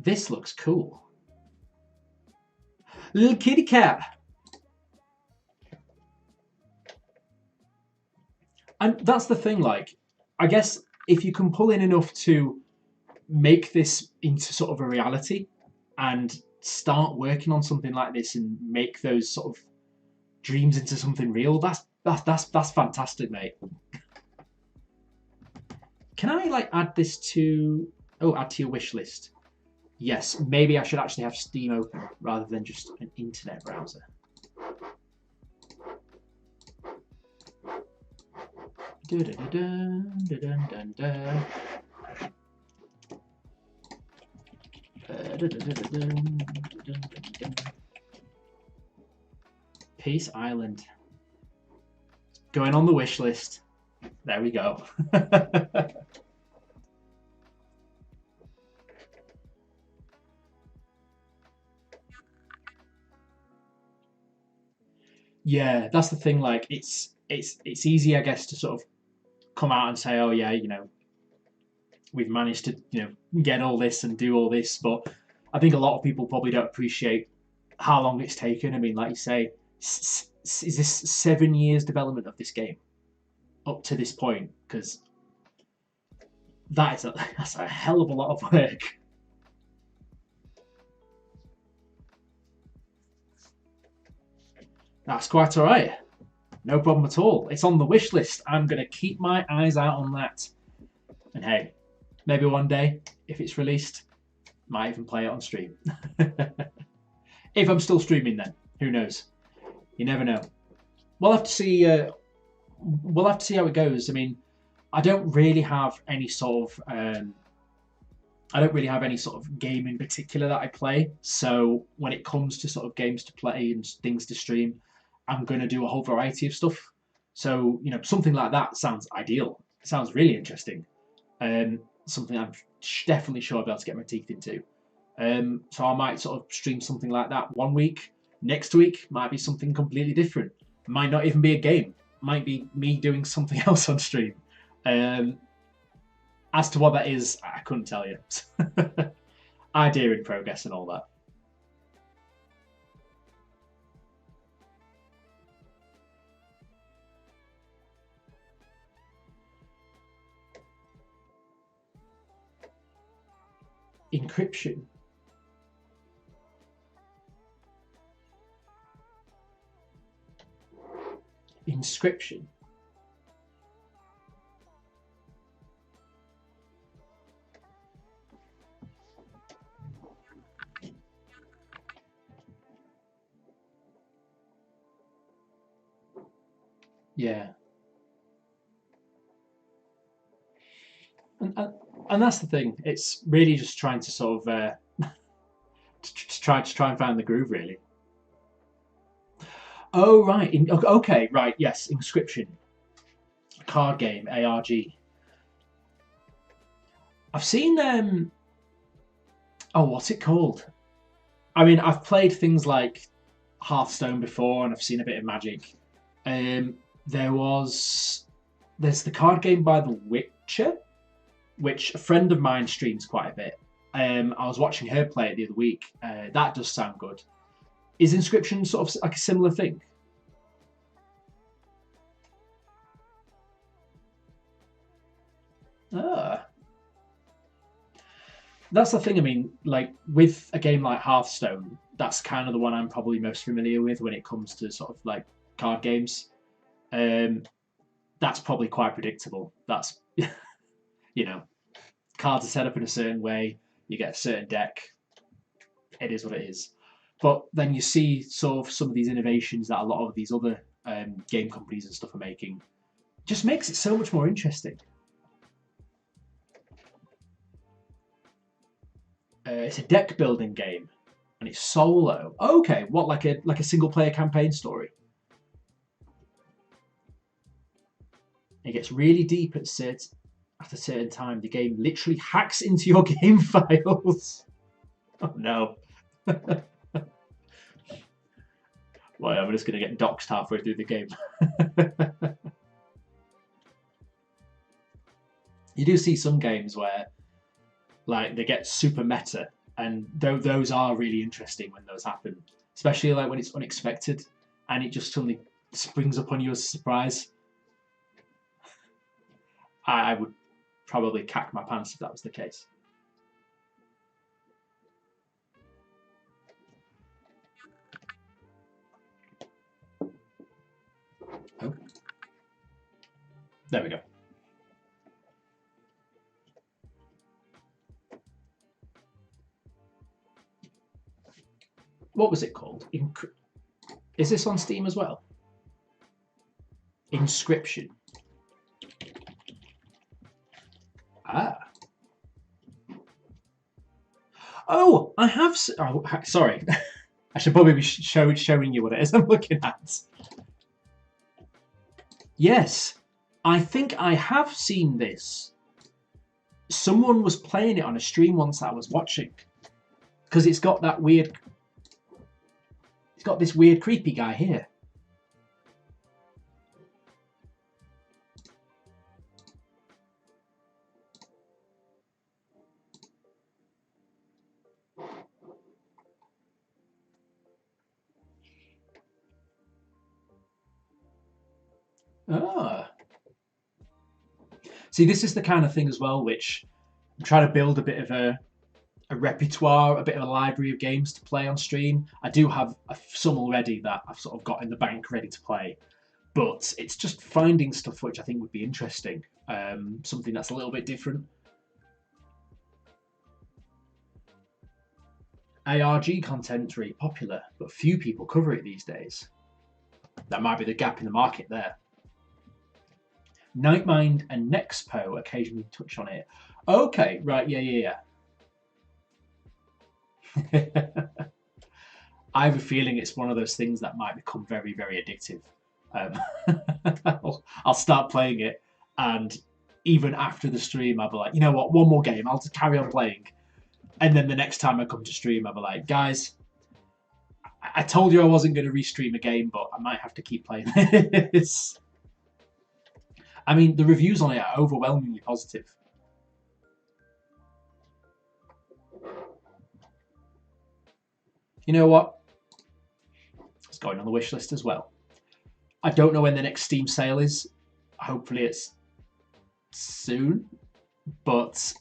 This looks cool. Little kitty cat. And that's the thing, like, I guess if you can pull in enough to make this into sort of a reality and start working on something like this and make those sort of dreams into something real, that's fantastic, mate. Can I like add this to add to your wish list? Yes, maybe I should actually have Steam open rather than just an internet browser. Peace Island. Going on the wish list. There we go. Yeah, that's the thing. Like, it's easy, I guess, to sort of come out and say, oh yeah, you know, we've managed to, you know, get all this and do all this, but I think a lot of people probably don't appreciate how long it's taken. I mean, like you say, is this 7 years development of this game up to this point? Because that's a hell of a lot of work. That's quite all right. No problem at all. It's on the wish list. I'm going to keep my eyes out on that. And hey, maybe one day, if it's released, might even play it on stream. If I'm still streaming then, who knows? You never know. We'll have to see. We'll have to see how it goes. I mean, I don't really have any sort of. I don't really have any sort of game in particular that I play. So when it comes to sort of games to play and things to stream, I'm going to do a whole variety of stuff. So, you know, something like that sounds ideal. It sounds really interesting. Something I'm definitely sure I'll be able to get my teeth into. So I might sort of stream something like that one week. Next week might be something completely different. Might not even be a game. Might be me doing something else on stream. As to what that is, I couldn't tell you. Idea in progress and all that. Encryption. Inscription. Yeah. And that's the thing. It's really just trying to sort of try and find the groove, really. Oh right, okay, right, yes, Inscription, card game, ARG. I've seen oh, what's it called? I mean, I've played things like Hearthstone before, and I've seen a bit of Magic. Um, there was there's the card game by The Witcher, which a friend of mine streams quite a bit. I was watching her play it the other week. That does sound good. Is Inscription sort of like a similar thing? Ah, that's the thing. I mean, like with a game like Hearthstone, that's kind of the one I'm probably most familiar with when it comes to sort of like card games. Um, that's probably quite predictable. That's you know, cards are set up in a certain way. You get a certain deck. It is what it is. But then you see sort of some of these innovations that a lot of these other game companies and stuff are making. Just makes it so much more interesting. It's a deck building game, and it's solo. Okay, what like a single player campaign story? It gets really deep at a certain time. The game literally hacks into your game files. Oh no. Well, I'm just going to get doxxed halfway through the game. You do see some games where like they get super meta, and those are really interesting when those happen, especially like when it's unexpected and it just suddenly springs up on you as a surprise. I would probably cack my pants if that was the case. Oh, there we go. What was it called? Is this on Steam as well? Inscription. Ah. Oh, I have. Oh, sorry. I should probably be showing you what it is I'm looking at. Yes, I think I have seen this. Someone was playing it on a stream once I was watching, because it's got that weird. It's got this weird creepy guy here. Ah. See, this is the kind of thing as well, which I'm trying to build a bit of a repertoire, a bit of a library of games to play on stream. I do have some already that I've sort of got in the bank ready to play, but it's just finding stuff which I think would be interesting, something that's a little bit different. ARG content's really popular, but few people cover it these days. That might be the gap in the market there. Nightmind and Nexpo occasionally touch on it. Okay, right, yeah. I have a feeling it's one of those things that might become very, very addictive. I'll start playing it, and even after the stream, I'll be like, you know what, one more game, I'll just carry on playing. And then the next time I come to stream, I'll be like, guys, I told you I wasn't going to restream a game, but I might have to keep playing this. I mean, the reviews on it are overwhelmingly positive. You know what? It's going on the wish list as well. I don't know when the next Steam sale is. Hopefully it's soon. But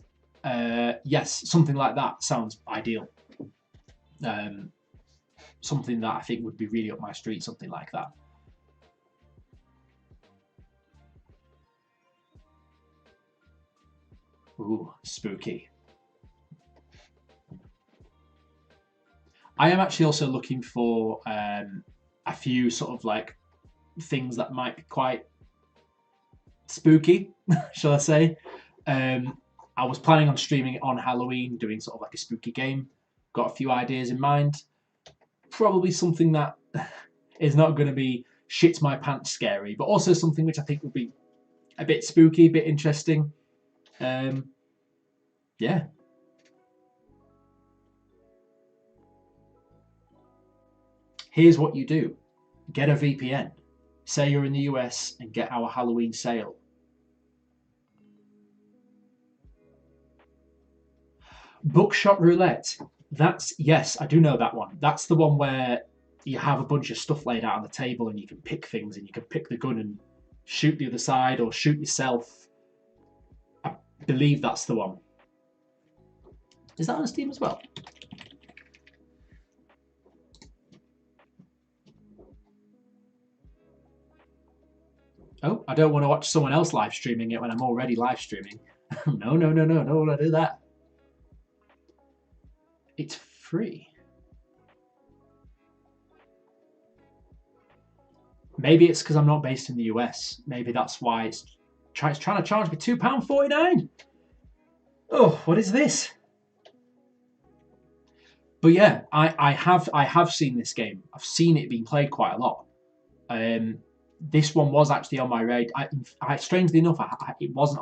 yes, something like that sounds ideal. Something that I think would be really up my street, something like that. Ooh, spooky. I am actually also looking for a few sort of like things that might be quite spooky, shall I say. I was planning on streaming it on Halloween, doing sort of like a spooky game. got a few ideas in mind. Probably something that is not going to be shit my pants scary, but also something which I think would be a bit spooky, a bit interesting. Yeah. Here's what you do. Get a VPN. Say you're in the US and get our Halloween sale. Bookshop Roulette. Yes, I do know that one. That's the one where you have a bunch of stuff laid out on the table and you can pick things and you can pick the gun and shoot the other side or shoot yourself. I believe that's the one. Is that on Steam as well? Oh, I don't want to watch someone else live streaming it when I'm already live streaming. No, don't want to do that. It's free. Maybe it's because I'm not based in the US. Maybe that's why it's trying to charge me £2.49. Oh, what is this? But yeah, I have seen this game. I've seen it being played quite a lot. This one was actually on my radar. Strangely enough, it wasn't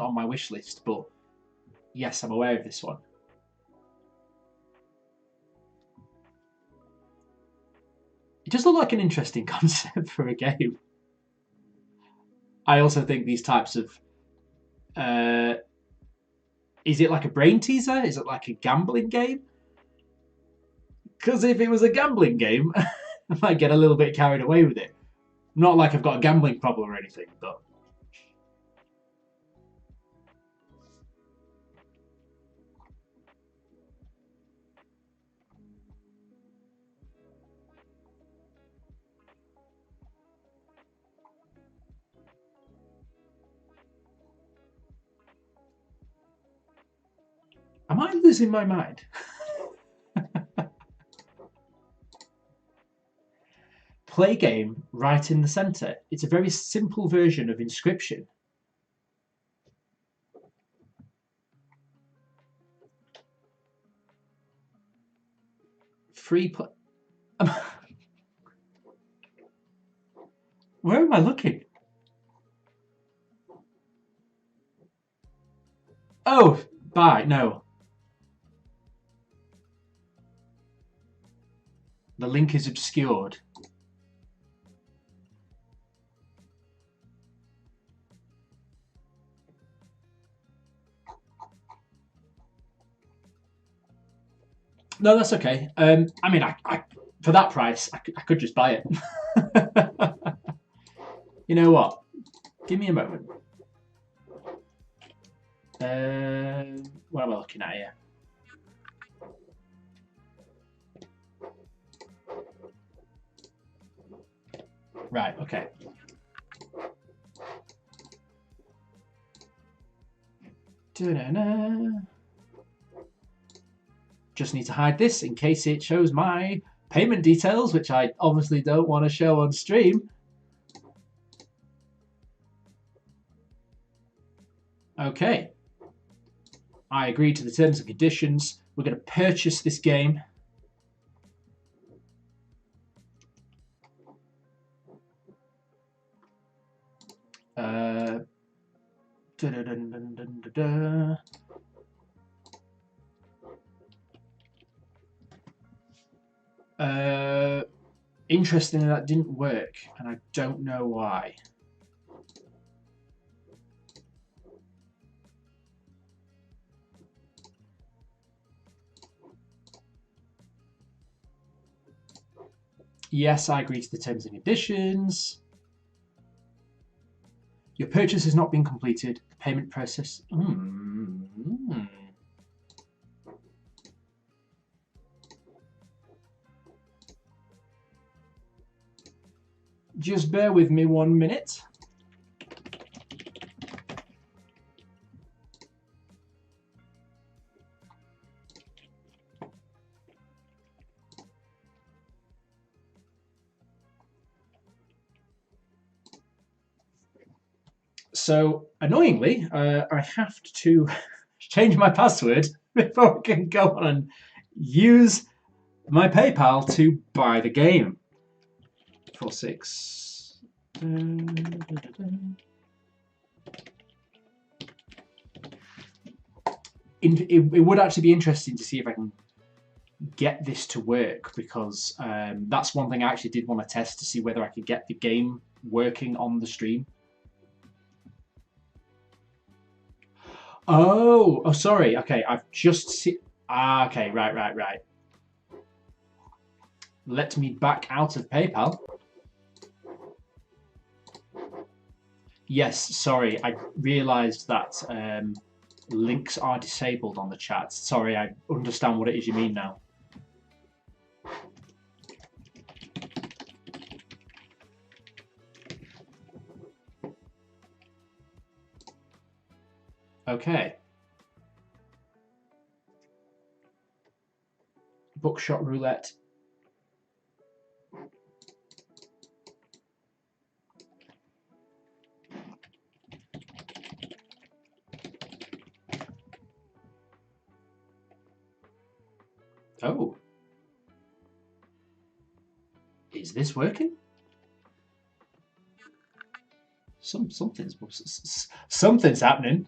on my wish list. But yes, I'm aware of this one. It does look like an interesting concept for a game. I also think these types of... is it like a brain teaser? Is it like a gambling game? Because if it was a gambling game, I might get a little bit carried away with it. Not like I've got a gambling problem or anything, but... Am I losing my mind? Play game right in the center. It's a very simple version of Inscription. Free play. Where am I looking? Oh, bye. No. The link is obscured. No, that's okay. I mean, I for that price, I could just buy it. You know what? Give me a moment. What am I looking at here? Right, okay. Da-da-da. Just need to hide this in case it shows my payment details, which I obviously don't want to show on stream. Okay. I agree to the terms and conditions. We're going to purchase this game. Interestingly, that didn't work, and I don't know why. Yes, I agree to the terms and conditions. Your purchase has not been completed. The payment process. Just bear with me 1 minute. So, annoyingly, I have to change my password before I can go on and use my PayPal to buy the game. 46. It would actually be interesting to see if I can get this to work, because that's one thing I actually did want to test to see whether I could get the game working on the stream. Oh, sorry. Okay, I've just seen. Okay, right. Let me back out of PayPal. Yes, sorry. I realised that links are disabled on the chat. Sorry, I understand what it is you mean now. Okay. Bookshot roulette. Oh. Is this working? Something's happening.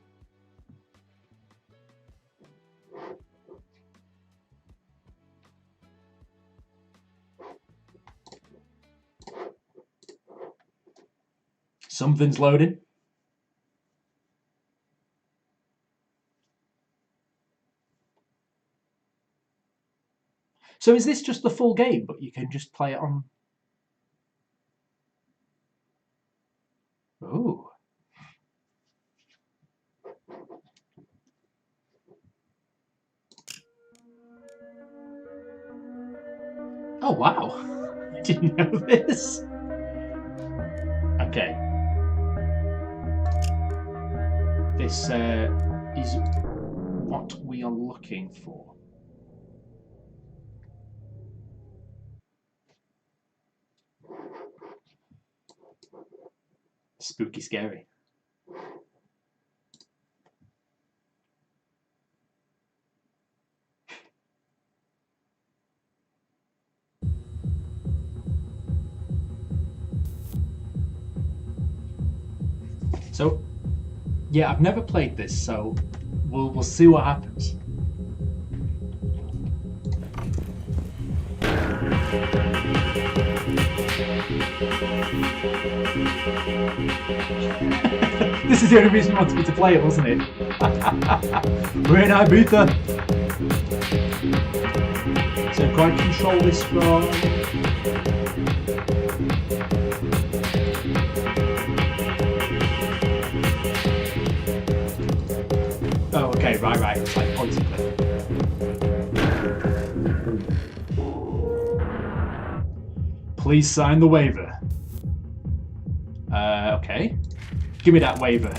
Something's loading. So is this just the full game, but you can just play it on? Oh. Oh, wow. I didn't know this. Okay. This is what we are looking for. Spooky scary. So, yeah, I've never played this, so we'll see what happens. This is the only reason you wanted me to play it, wasn't it? We're in Ibiza. So can I control this from... Oh, okay, right. It's like point and click. Please sign the waiver. Okay. Give me that waiver.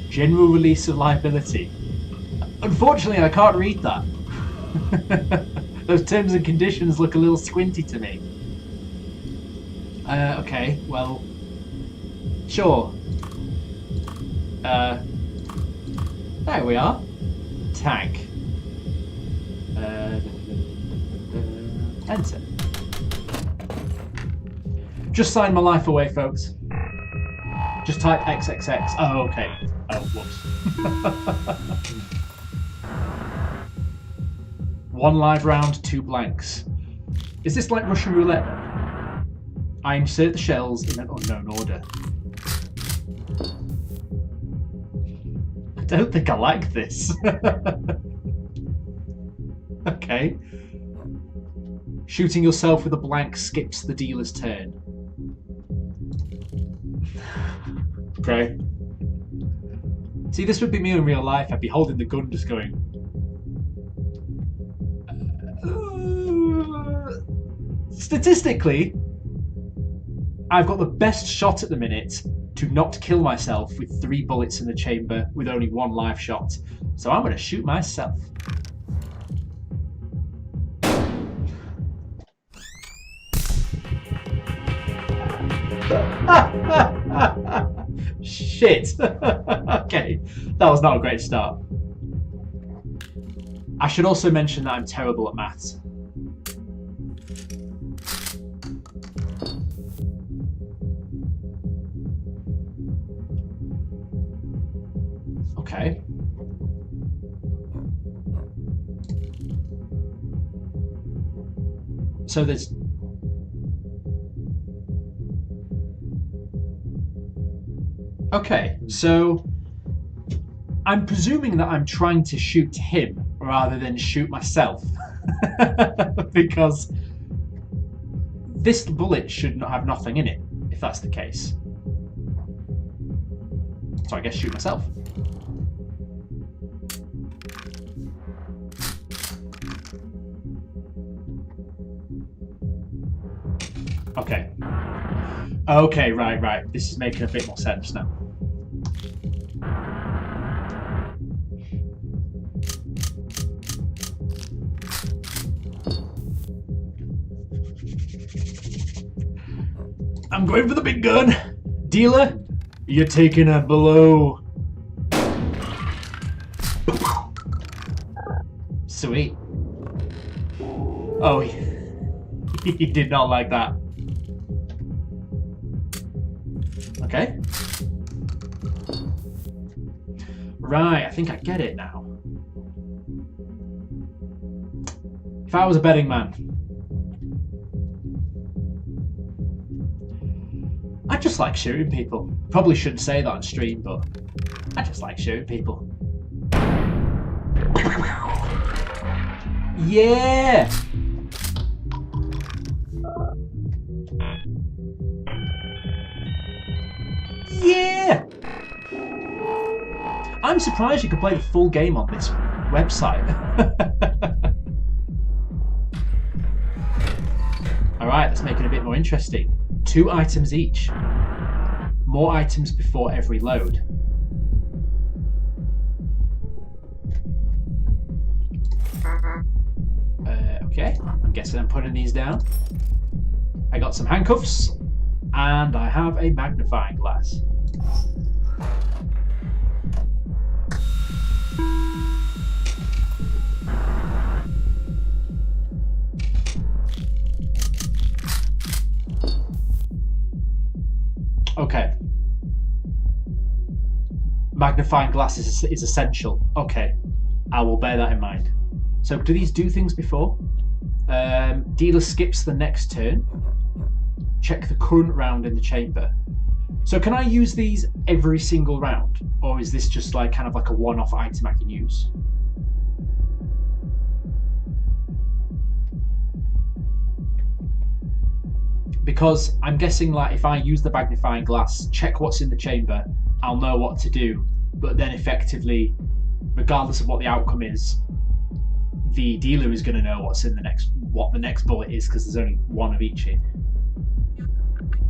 General release of liability. Unfortunately, I can't read that. Those terms and conditions look a little squinty to me. Okay, well, sure. There we are. Tank. Enter. Just sign my life away, folks. Just type XXX. Oh, okay. Oh, whoops. One live round, 2 blanks. Is this like Russian roulette? I insert the shells in an unknown order. I don't think I like this. Okay. Shooting yourself with a blank skips the dealer's turn. Okay. See, this would be me in real life. I'd be holding the gun just going... Statistically, I've got the best shot at the minute to not kill myself with 3 bullets in the chamber with only 1 live shot. So I'm going to shoot myself. Shit. Okay, that was not a great start. I should also mention that I'm terrible at maths. Okay. So there's... Okay, so I'm presuming that I'm trying to shoot him rather than shoot myself. Because this bullet should not have nothing in it, if that's the case. So I guess shoot myself. Okay. Okay, right. This is making a bit more sense now. I'm going for the big gun. Dealer, you're taking a blow. Sweet. Oh, he did not like that. Okay. Right, I think I get it now. If I was a betting man, I just like shooting people. Probably shouldn't say that on stream, but I just like shooting people. Yeah! Yeah! I'm surprised you could play the full game on this website. Alright, let's make it a bit more interesting. 2 items each. More items before every load. Okay, I'm guessing I'm putting these down. I got some handcuffs, and I have a magnifying glass. Okay. Magnifying glass is essential. Okay. I will bear that in mind. So do these do things before? Dealer skips the next turn. Check the current round in the chamber. So can I use these every single round? Or is this just like kind of like a one-off item I can use? Because I'm guessing like if I use the magnifying glass, check what's in the chamber, I'll know what to do. But then effectively, regardless of what the outcome is, the dealer is going to know what the next bullet is, because there's only one of each in.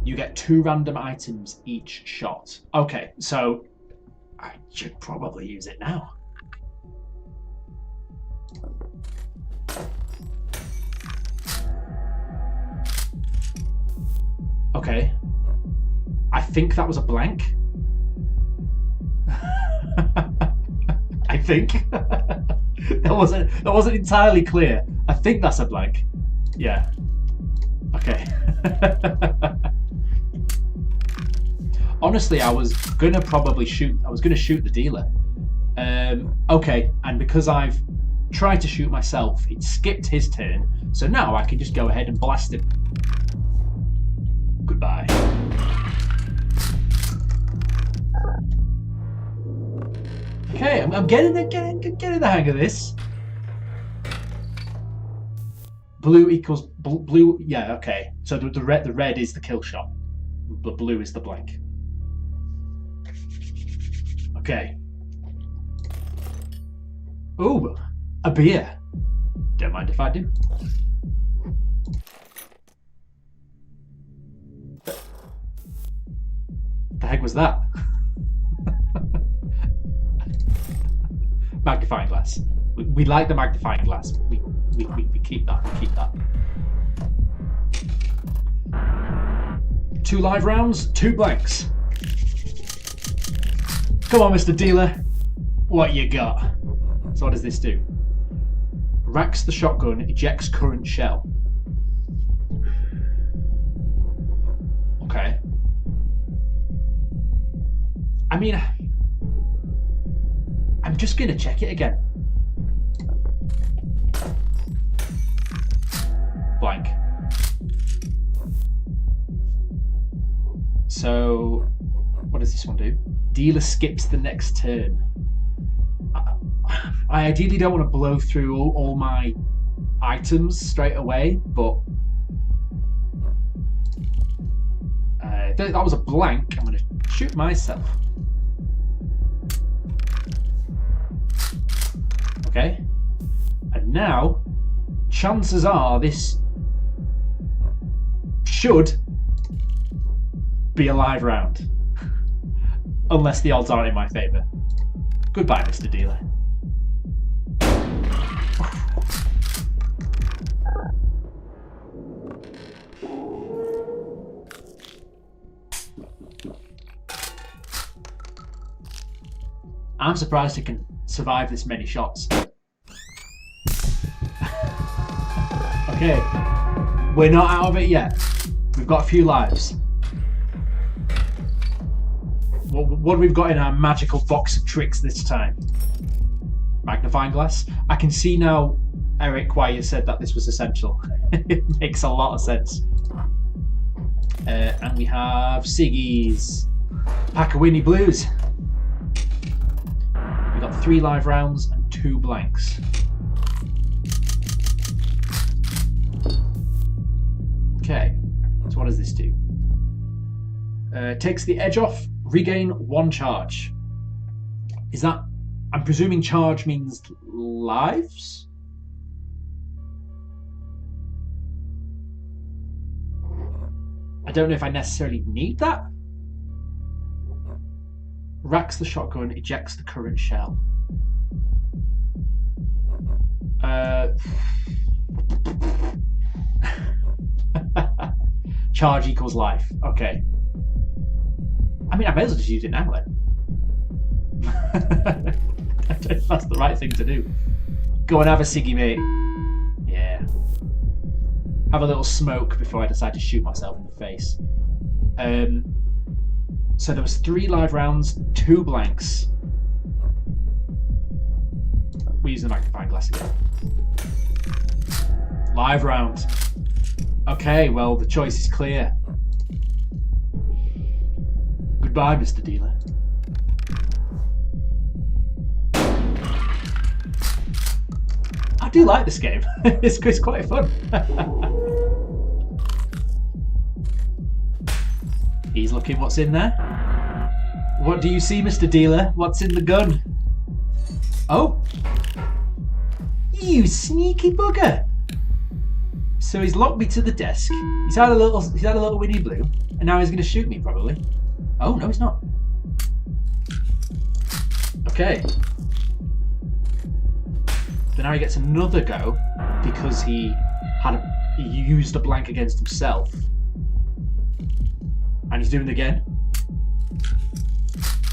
You get 2 random items each shot. Okay, so I should probably use it now. Okay. I think that was a blank. I think. That wasn't entirely clear. I think that's a blank. Yeah. Okay. Honestly, I was gonna shoot the dealer. Okay, and because I've tried to shoot myself, it skipped his turn, so now I can just go ahead and blast him. Goodbye. Okay, I'm getting the hang of this. Blue equals blue. Yeah, okay. So the red is the kill shot. The blue is the blank. Okay. Ooh, a beer. Don't mind if I do. The heck was that? Magnifying glass. We like the magnifying glass. We keep that. We keep that. 2 live rounds, 2 blanks. Come on, Mr. Dealer. What you got? So what does this do? Racks the shotgun, ejects current shell. Okay. I mean, I'm just going to check it again. Blank. So, what does this one do? Dealer skips the next turn. I ideally don't want to blow through all my items straight away, but that was a blank. I'm going to shoot myself. Okay. And now, chances are this should be a live round. Unless the odds aren't in my favour. Goodbye, Mr. Dealer. I'm surprised it can survive this many shots. Okay, we're not out of it yet. We've got a few lives. What have we got in our magical box of tricks this time? Magnifying glass. I can see now, Eric, why you said that this was essential. It makes a lot of sense. And we have Siggy's pack of Winnie Blues. We've got 3 live rounds and 2 blanks. Okay, so what does this do? Takes the edge off, regain 1 charge. Is that, I'm presuming charge means lives? I don't know if I necessarily need that. Racks the shotgun, ejects the current shell. Charge equals life. Okay. I mean, I may as well just use it now then. That's the right thing to do. Go and have a ciggy, mate. Yeah. Have a little smoke before I decide to shoot myself in the face. So there was 3 live rounds, 2 blanks. We use the magnifying glass again. Live round. Okay, well, the choice is clear. Goodbye, Mr. Dealer. I do like this game. It's quite fun. He's looking what's in there. What do you see, Mr. Dealer? What's in the gun? Oh! You sneaky bugger! So he's locked me to the desk. He's had a little Winnie Blue, and now he's going to shoot me probably. Oh no, he's not. Okay. So now he gets another go because he used a blank against himself, and he's doing it again.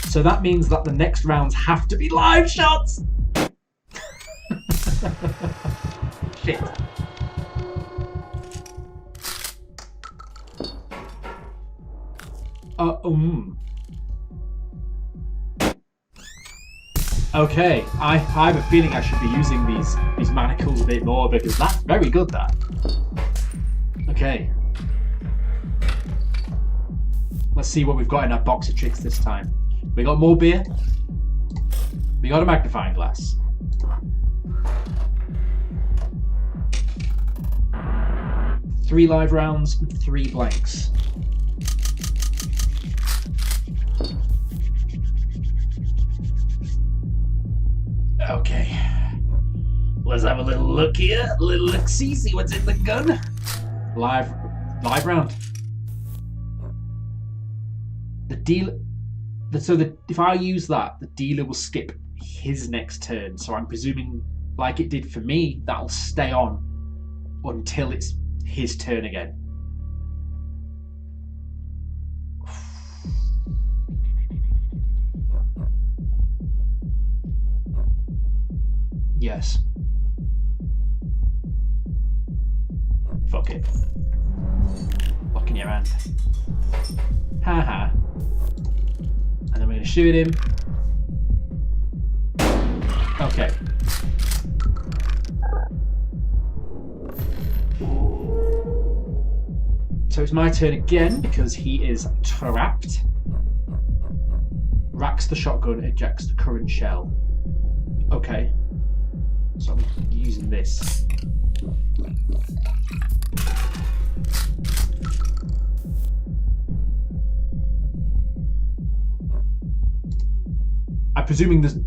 So that means that the next rounds have to be live shots. Shit. Okay, I have a feeling I should be using these manacles a bit more because that's very good, that. Okay. Let's see what we've got in our box of tricks this time. We got more beer. We got a magnifying glass. Three live rounds and 3 blanks. Okay, let's have a little look here. A little look-see, see what's in the gun. Live round. The dealer. If I use that, the dealer will skip his next turn. So I'm presuming, like it did for me, that'll stay on until it's his turn again. Yes. lock it. Lock in your hand. Haha. And then we're going to shoot him. Okay. So it's my turn again because he is trapped. Racks the shotgun, ejects the current shell. Okay. So I'm using this. I'm presuming there's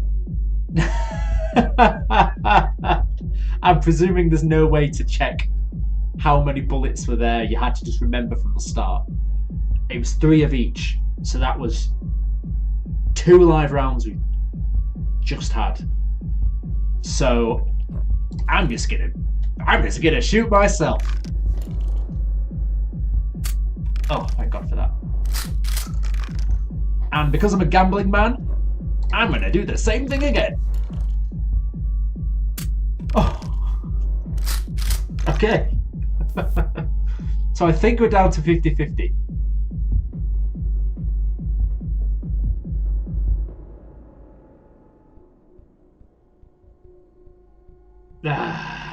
I'm presuming there's no way to check how many bullets were there. You had to just remember from the start. It was 3 of each, so that was 2 live rounds we just had. So I'm just gonna shoot myself. Oh, thank God for that. And because I'm a gambling man, I'm gonna do the same thing again. Oh. Okay. So I think we're down to 50-50.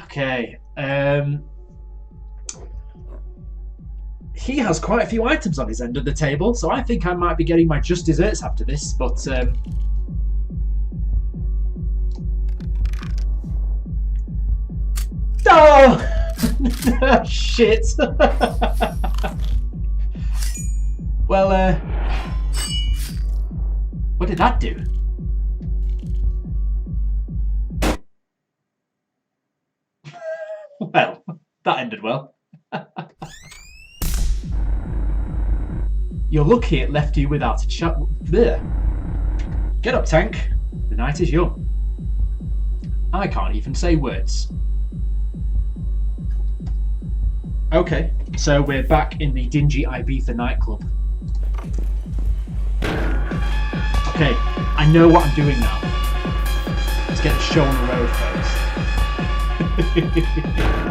Okay. He has quite a few items on his end of the table, so I think I might be getting my just desserts after this, but oh! Shit. Well, what did that do? Well, that ended well. You're lucky it left you without a shot. There. Get up, Tank. The night is young. I can't even say words. Okay, so we're back in the dingy Ibiza nightclub. Okay, I know what I'm doing now. Let's get the show on the road first.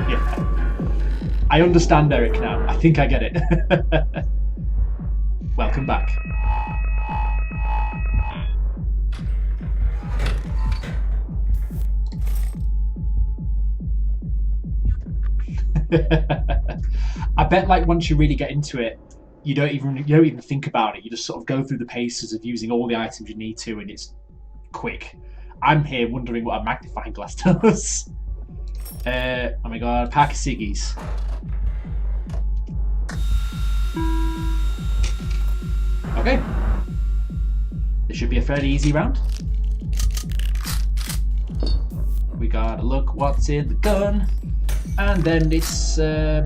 Yeah. I understand Eric now. I think I get it. Welcome back. I bet like once you really get into it, you don't even think about it. You just sort of go through the paces of using all the items you need to, and it's quick. I'm here wondering what a magnifying glass does. Oh my god, pack of ciggies. Okay. This should be a fairly easy round. We gotta look what's in the gun, and then it's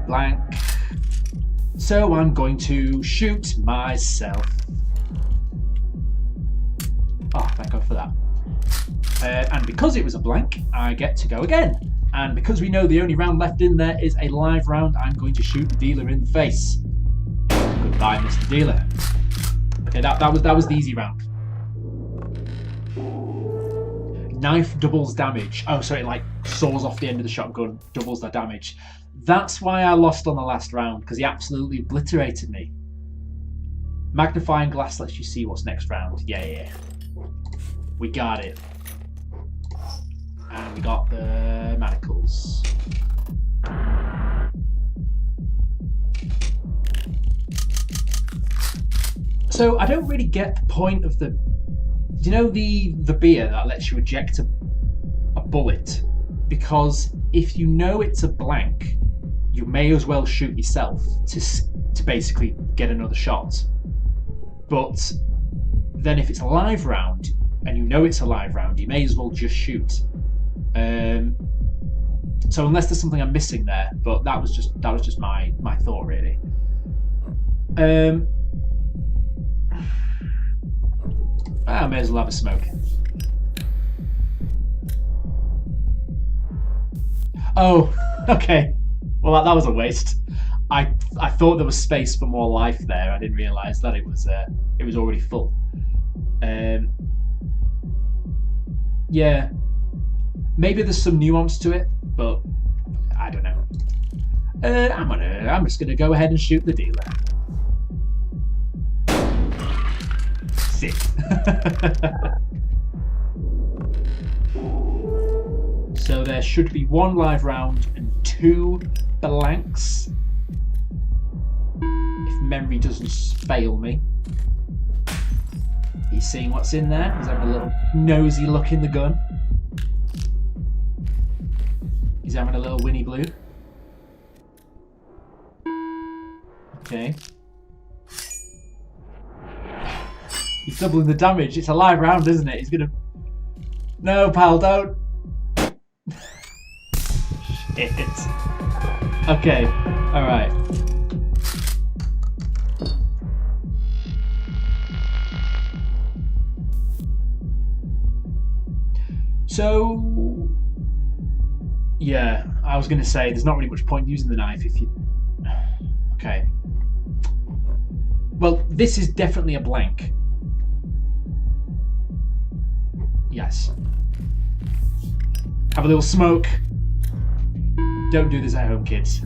blank. So I'm going to shoot myself. Oh, thank God for that. And because it was a blank, I get to go again. And because we know the only round left in there is a live round, I'm going to shoot the dealer in the face. Goodbye, Mr. Dealer. Okay, that was the easy round. Knife doubles damage. Oh, so it like saws off the end of the shotgun, doubles the damage. That's why I lost on the last round, because he absolutely obliterated me. Magnifying glass lets you see what's next round. Yeah. We got it. And we got the manacles. So I don't really get the point of the... Do you know the beer that lets you eject a bullet? Because if you know it's a blank, you may as well shoot yourself to basically get another shot. But then if it's a live round, and you know it's a live round, you may as well just shoot. So unless there's something I'm missing there, but that was just my thought really. I may as well have a smoke. Oh, okay. Well, that was a waste. I thought there was space for more life there. I didn't realise that it was already full. Yeah, maybe there's some nuance to it, but I don't know. I'm just gonna go ahead and shoot the dealer. Sick. So there should be 1 live round and 2 blanks, if memory doesn't fail me. He's seeing what's in there. He's having a little nosy look in the gun. He's having a little Winnie Blue. Okay. He's doubling the damage. It's a live round, isn't it? He's gonna... No, pal, don't. Shit. Okay, alright. So... yeah, I was gonna say, there's not really much point using the knife if you... Okay. Well, this is definitely a blank. Yes. Have a little smoke. Don't do this at home, kids.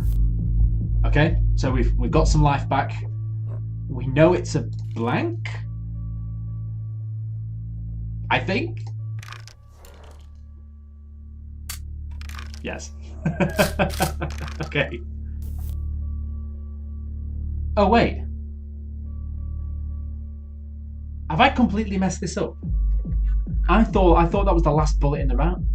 Okay, so we've got some life back. We know it's a blank. I think. Yes. Okay. Oh wait. Have I completely messed this up? I thought that was the last bullet in the round.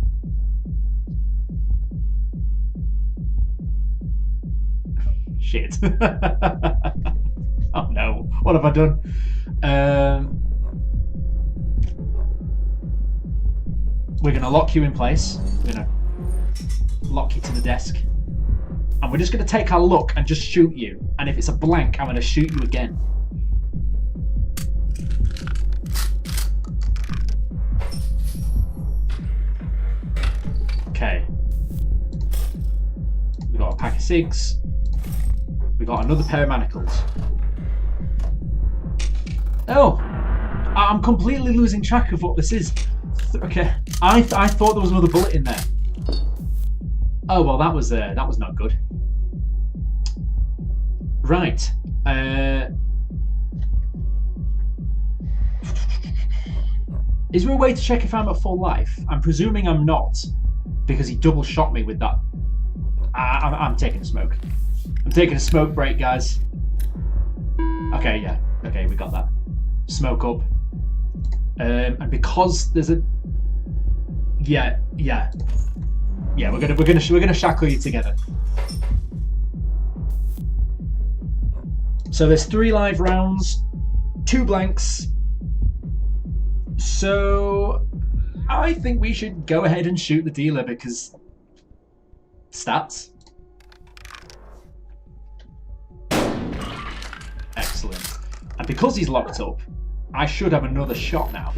Shit. Oh no, what have I done? We're gonna lock you in place. We're gonna lock you to the desk. And we're just gonna take our look and just shoot you. And if it's a blank, I'm gonna shoot you again. Okay. We got a pack of cigs. We got another pair of manacles. Oh, I'm completely losing track of what this is. Okay, I thought there was another bullet in there. Oh well, that was not good. Right. Is there a way to check if I'm at full life? I'm presuming I'm not, because he double shot me with that. I'm taking a smoke. I'm taking a smoke break, guys. Okay, yeah. Okay, we got that. Smoke up. And because there's a... Yeah. We're gonna shackle you together. So there's 3 live rounds, 2 blanks. So I think we should go ahead and shoot the dealer because stats. Excellent. And because he's locked up, I should have another shot now.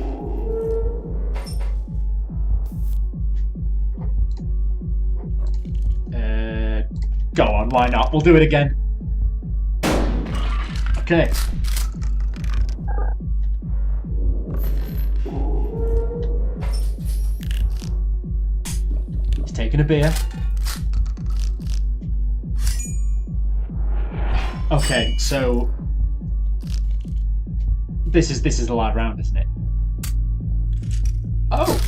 Go on, why not? We'll do it again. Okay. He's taking a beer. Okay, so this is a live round, isn't it? Oh,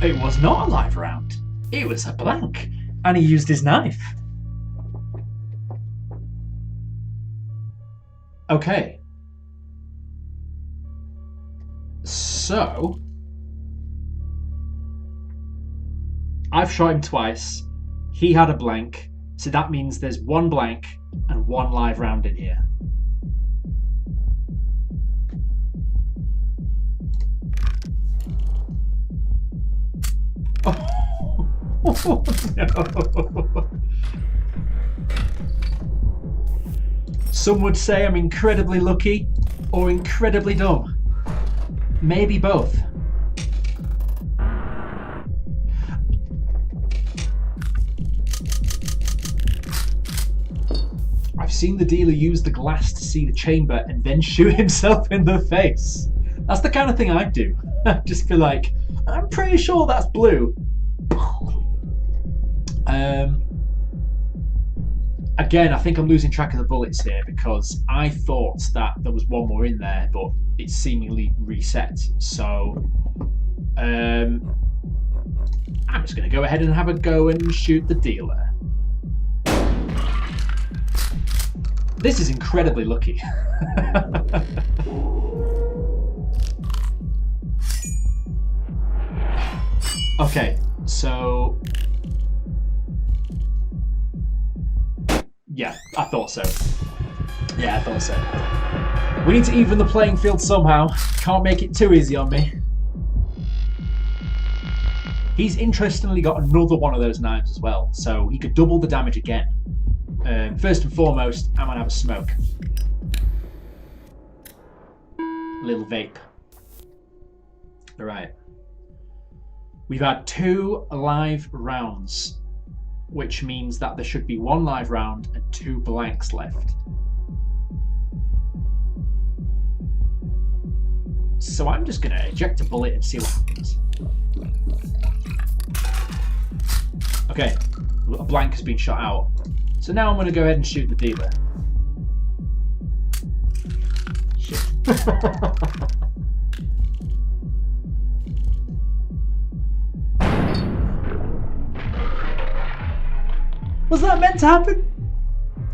it was not a live round. It was a blank, and he used his knife. Okay. So I've shot him twice. He had a blank. So that means there's 1 blank and 1 live round in here. Oh, no. Some would say I'm incredibly lucky or incredibly dumb. Maybe both. I've seen the dealer use the glass to see the chamber and then shoot himself in the face. That's the kind of thing I'd do. Just be like, I'm pretty sure that's blue. Again, I think I'm losing track of the bullets here because I thought that there was one more in there, but it's seemingly reset. So I'm just going to go ahead and have a go and shoot the dealer. This is incredibly lucky. Okay, so yeah, I thought so. Yeah, I thought so. We need to even the playing field somehow. Can't make it too easy on me. He's interestingly got another one of those knives as well, so he could double the damage again. First and foremost, I'm gonna have a smoke. Little vape. Alright. We've had 2 live rounds, which means that there should be 1 live round and 2 blanks left. So I'm just going to eject a bullet and see what happens. Okay, a blank has been shot out. So now I'm going to go ahead and shoot the dealer. Shit. Was that meant to happen?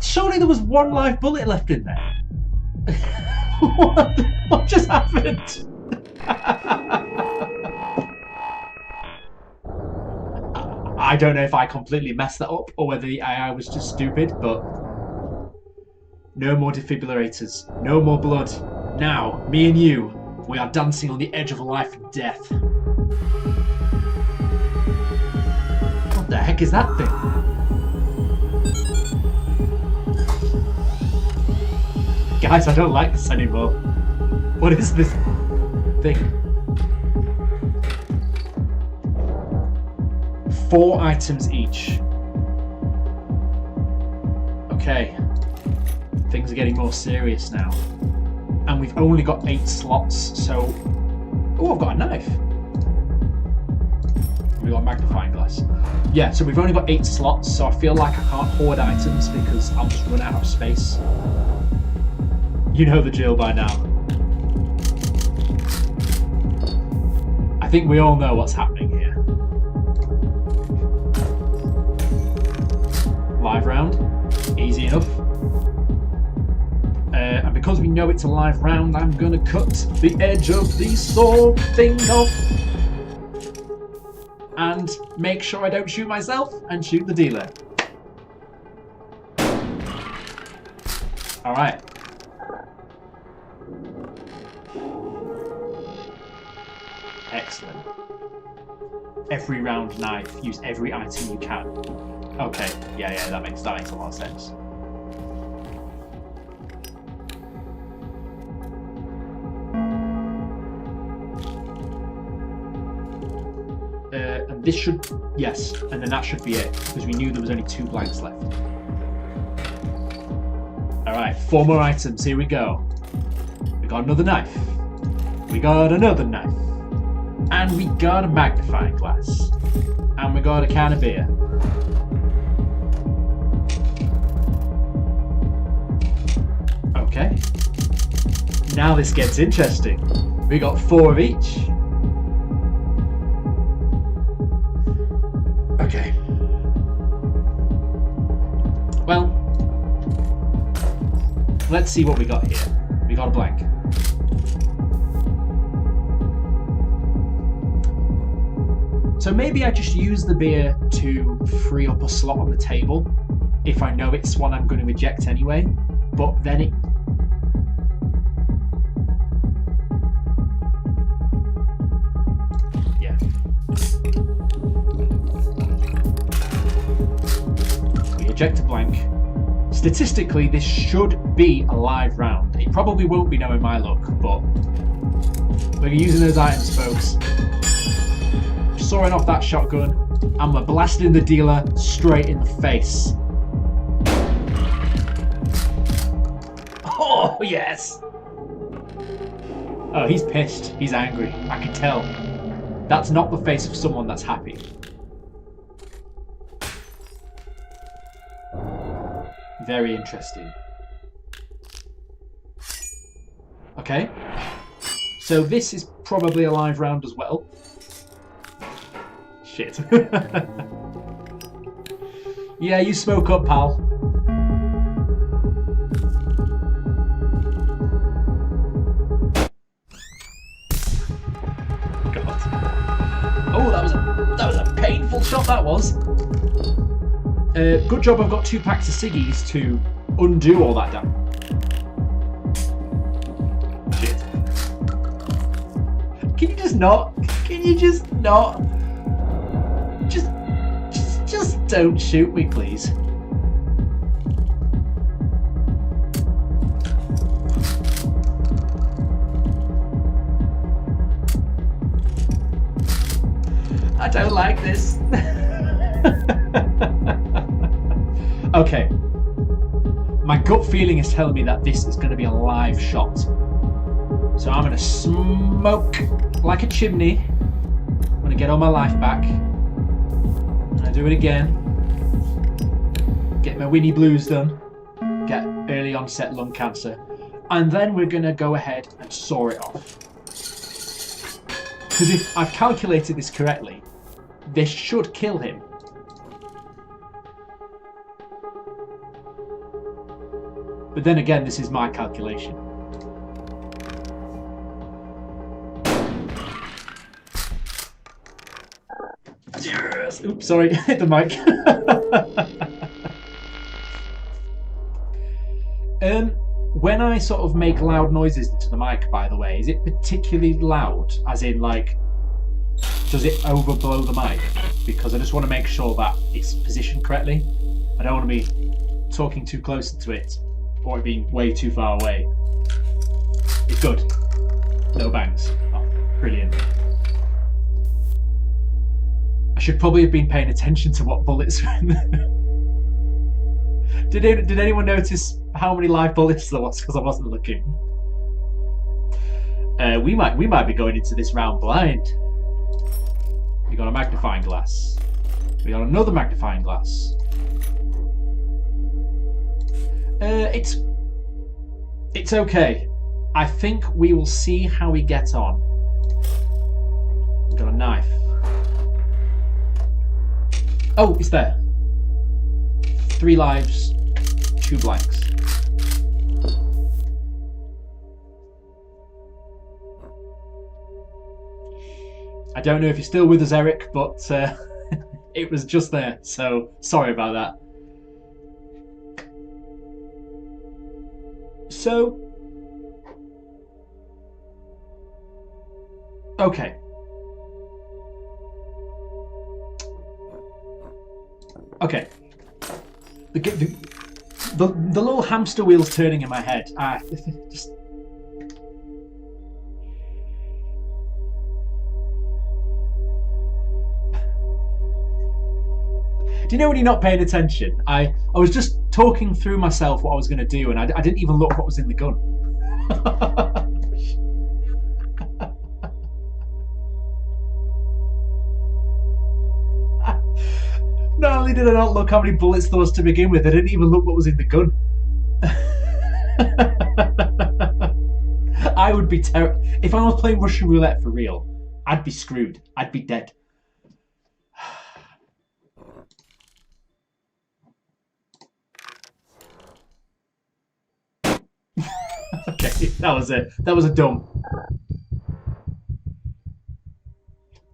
Surely there was 1 live bullet left in there. What just happened? I don't know if I completely messed that up or whether the AI was just stupid, but no more defibrillators, no more blood. Now, me and you, we are dancing on the edge of life and death. What the heck is that thing? Guys, I don't like this anymore. What is this thing? 4 items each. Okay. Things are getting more serious now. And we've only got 8 slots, so... Oh, I've got a knife. We've got a magnifying glass. Yeah, so we've only got 8 slots, so I feel like I can't hoard items because I'll just run out of space. You know the drill by now. I think we all know what's happening here. Live round, easy enough. And because we know it's a live round, I'm gonna cut the edge of the sword thing off and make sure I don't shoot myself and shoot the dealer. All right. Excellent. Every round knife, use every item you can. Okay, yeah, that makes a lot of sense. And this should, yes, and then that should be it, because we knew there was only 2 blanks left. Alright, 4 more items, here we go. We got another knife. We got another knife. And we got a magnifying glass. And we got a can of beer. Okay. Now this gets interesting. We got 4 of each. Okay. Well, let's see what we got here. We got a blank. So maybe I just use the beer to free up a slot on the table if I know it's one I'm going to eject anyway, but then it... Yeah. We eject a blank. Statistically, this should be a live round. It probably won't be knowing my luck, but we're using those items, folks. Sawing off that shotgun, and we're blasting the dealer straight in the face. Oh, yes! Oh, he's pissed. He's angry. I can tell. That's not the face of someone that's happy. Very interesting. Okay. So this is probably a live round as well. Shit. Yeah, you smoke up, pal. God. Oh, that was a painful shot. That was. Good job. I've got 2 packs of ciggies to undo all that damage. Shit. Can you just not? Can you just not? Just don't shoot me, please. I don't like this. Okay. My gut feeling is telling me that this is going to be a live shot. So I'm going to smoke like a chimney. I'm going to get all my life back. I'm going to do it again. Get my Winnie Blues done. Get early onset lung cancer. And then we're going to go ahead and saw it off. Because if I've calculated this correctly, this should kill him. But then again, this is my calculation. Yes. Oops, sorry, hit the mic. When I sort of make loud noises into the mic, by the way, is it particularly loud? As in, like, does it overblow the mic? Because I just want to make sure that it's positioned correctly. I don't want to be talking too close to it or it being way too far away. It's good. No bangs. Oh, brilliant. I should probably have been paying attention to what bullets were in there. Did anyone notice how many live bullets there was? Because I wasn't looking. We might be going into this round blind. We got a magnifying glass. We got another magnifying glass. It's okay. I think we will see how we get on. We've got a knife. Oh, it's there. 3 lives, 2 blanks. I don't know if you're still with us, Eric, but it was just there, so sorry about that. So, okay. Okay. The little hamster wheel's turning in my head. Just. Do you know when you're not paying attention? I was just talking through myself what I was going to do, and I didn't even look what was in the gun. Not only did I not look how many bullets there was to begin with, I didn't even look what was in the gun. I would be terrible. If I was playing Russian roulette for real, I'd be screwed. I'd be dead. Okay, that was it. That was a dumb.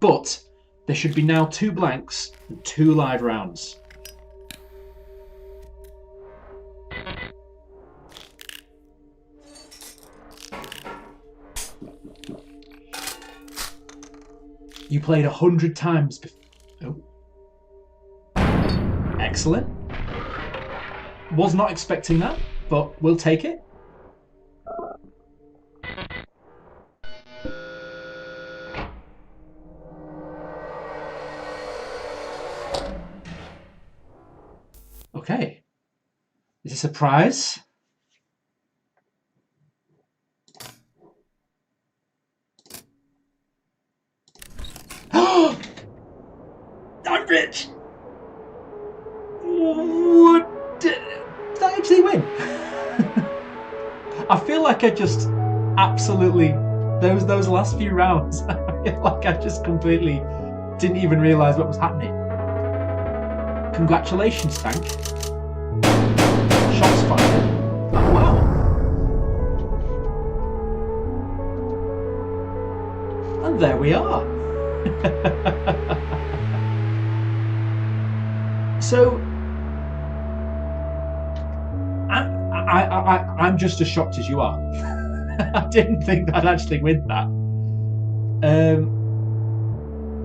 But there should be now 2 blanks and 2 live rounds. You played 100 times before. Oh. Excellent. Was not expecting that, but we'll take it. Okay. Is this a prize? I'm rich! What? Did I like I just absolutely those last few rounds. I feel like I just completely didn't even realise what was happening. Congratulations, Tank. Shots fired. Oh wow. And there we are. So I'm just as shocked as you are. I didn't think I'd actually win that.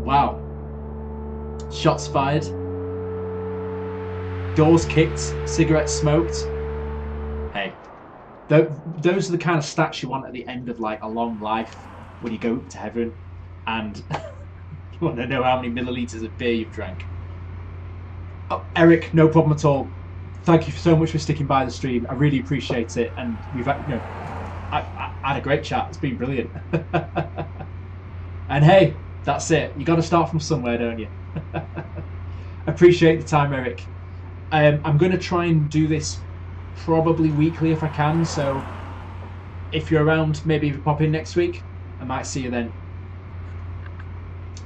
Wow. Shots fired. Doors kicked. Cigarettes smoked. Hey, those are the kind of stats you want at the end of like a long life when you go to heaven, and you want to know how many milliliters of beer you've drank. Oh, Eric, no problem at all. Thank you so much for sticking by the stream. I really appreciate it, and we've I had a great chat. It's been brilliant. And hey, that's it. You got to start from somewhere, don't you? Appreciate the time, Eric. I'm going to try and do this probably weekly if I can. So if you're around, maybe if you pop in next week, I might see you then.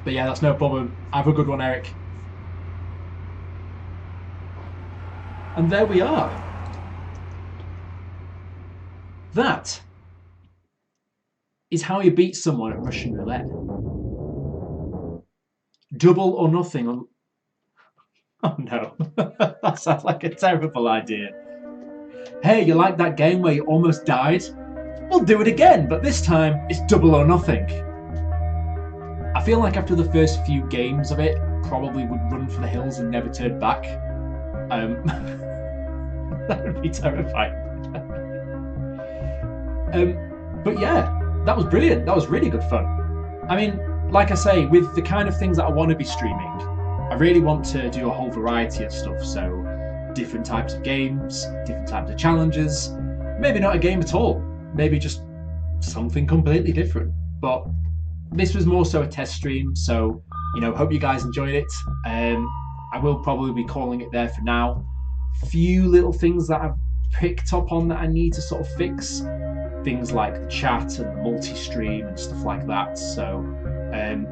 But yeah, that's no problem. Have a good one, Eric. And there we are. That is how you beat someone at Russian roulette. Double or nothing on... Oh no, that sounds like a terrible idea. Hey, you like that game where you almost died? We'll do it again, but this time it's double or nothing. I feel like after the first few games of it, probably would run for the hills and never turn back. That would be terrifying. But yeah, that was brilliant. That was really good fun. I mean, like I say, with the kind of things that I want to be streaming, I really want to do a whole variety of stuff. So different types of games, different types of challenges, maybe not a game at all, maybe just something completely different. But this was more so a test stream, so hope you guys enjoyed it. I will probably be calling it there for now. Few little things that I've picked up on that I need to sort of fix, things like the chat and the multi-stream and stuff like that. So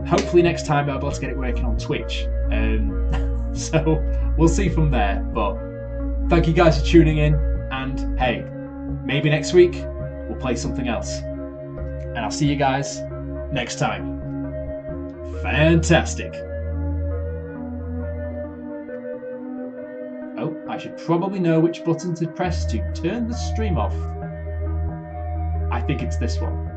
hopefully next time I'll be able to get it working on Twitch. So we'll see from there. But thank you guys for tuning in, and hey, maybe next week we'll play something else. And I'll see you guys next time. Fantastic. Oh, I should probably know which button to press to turn the stream off. I think it's this one.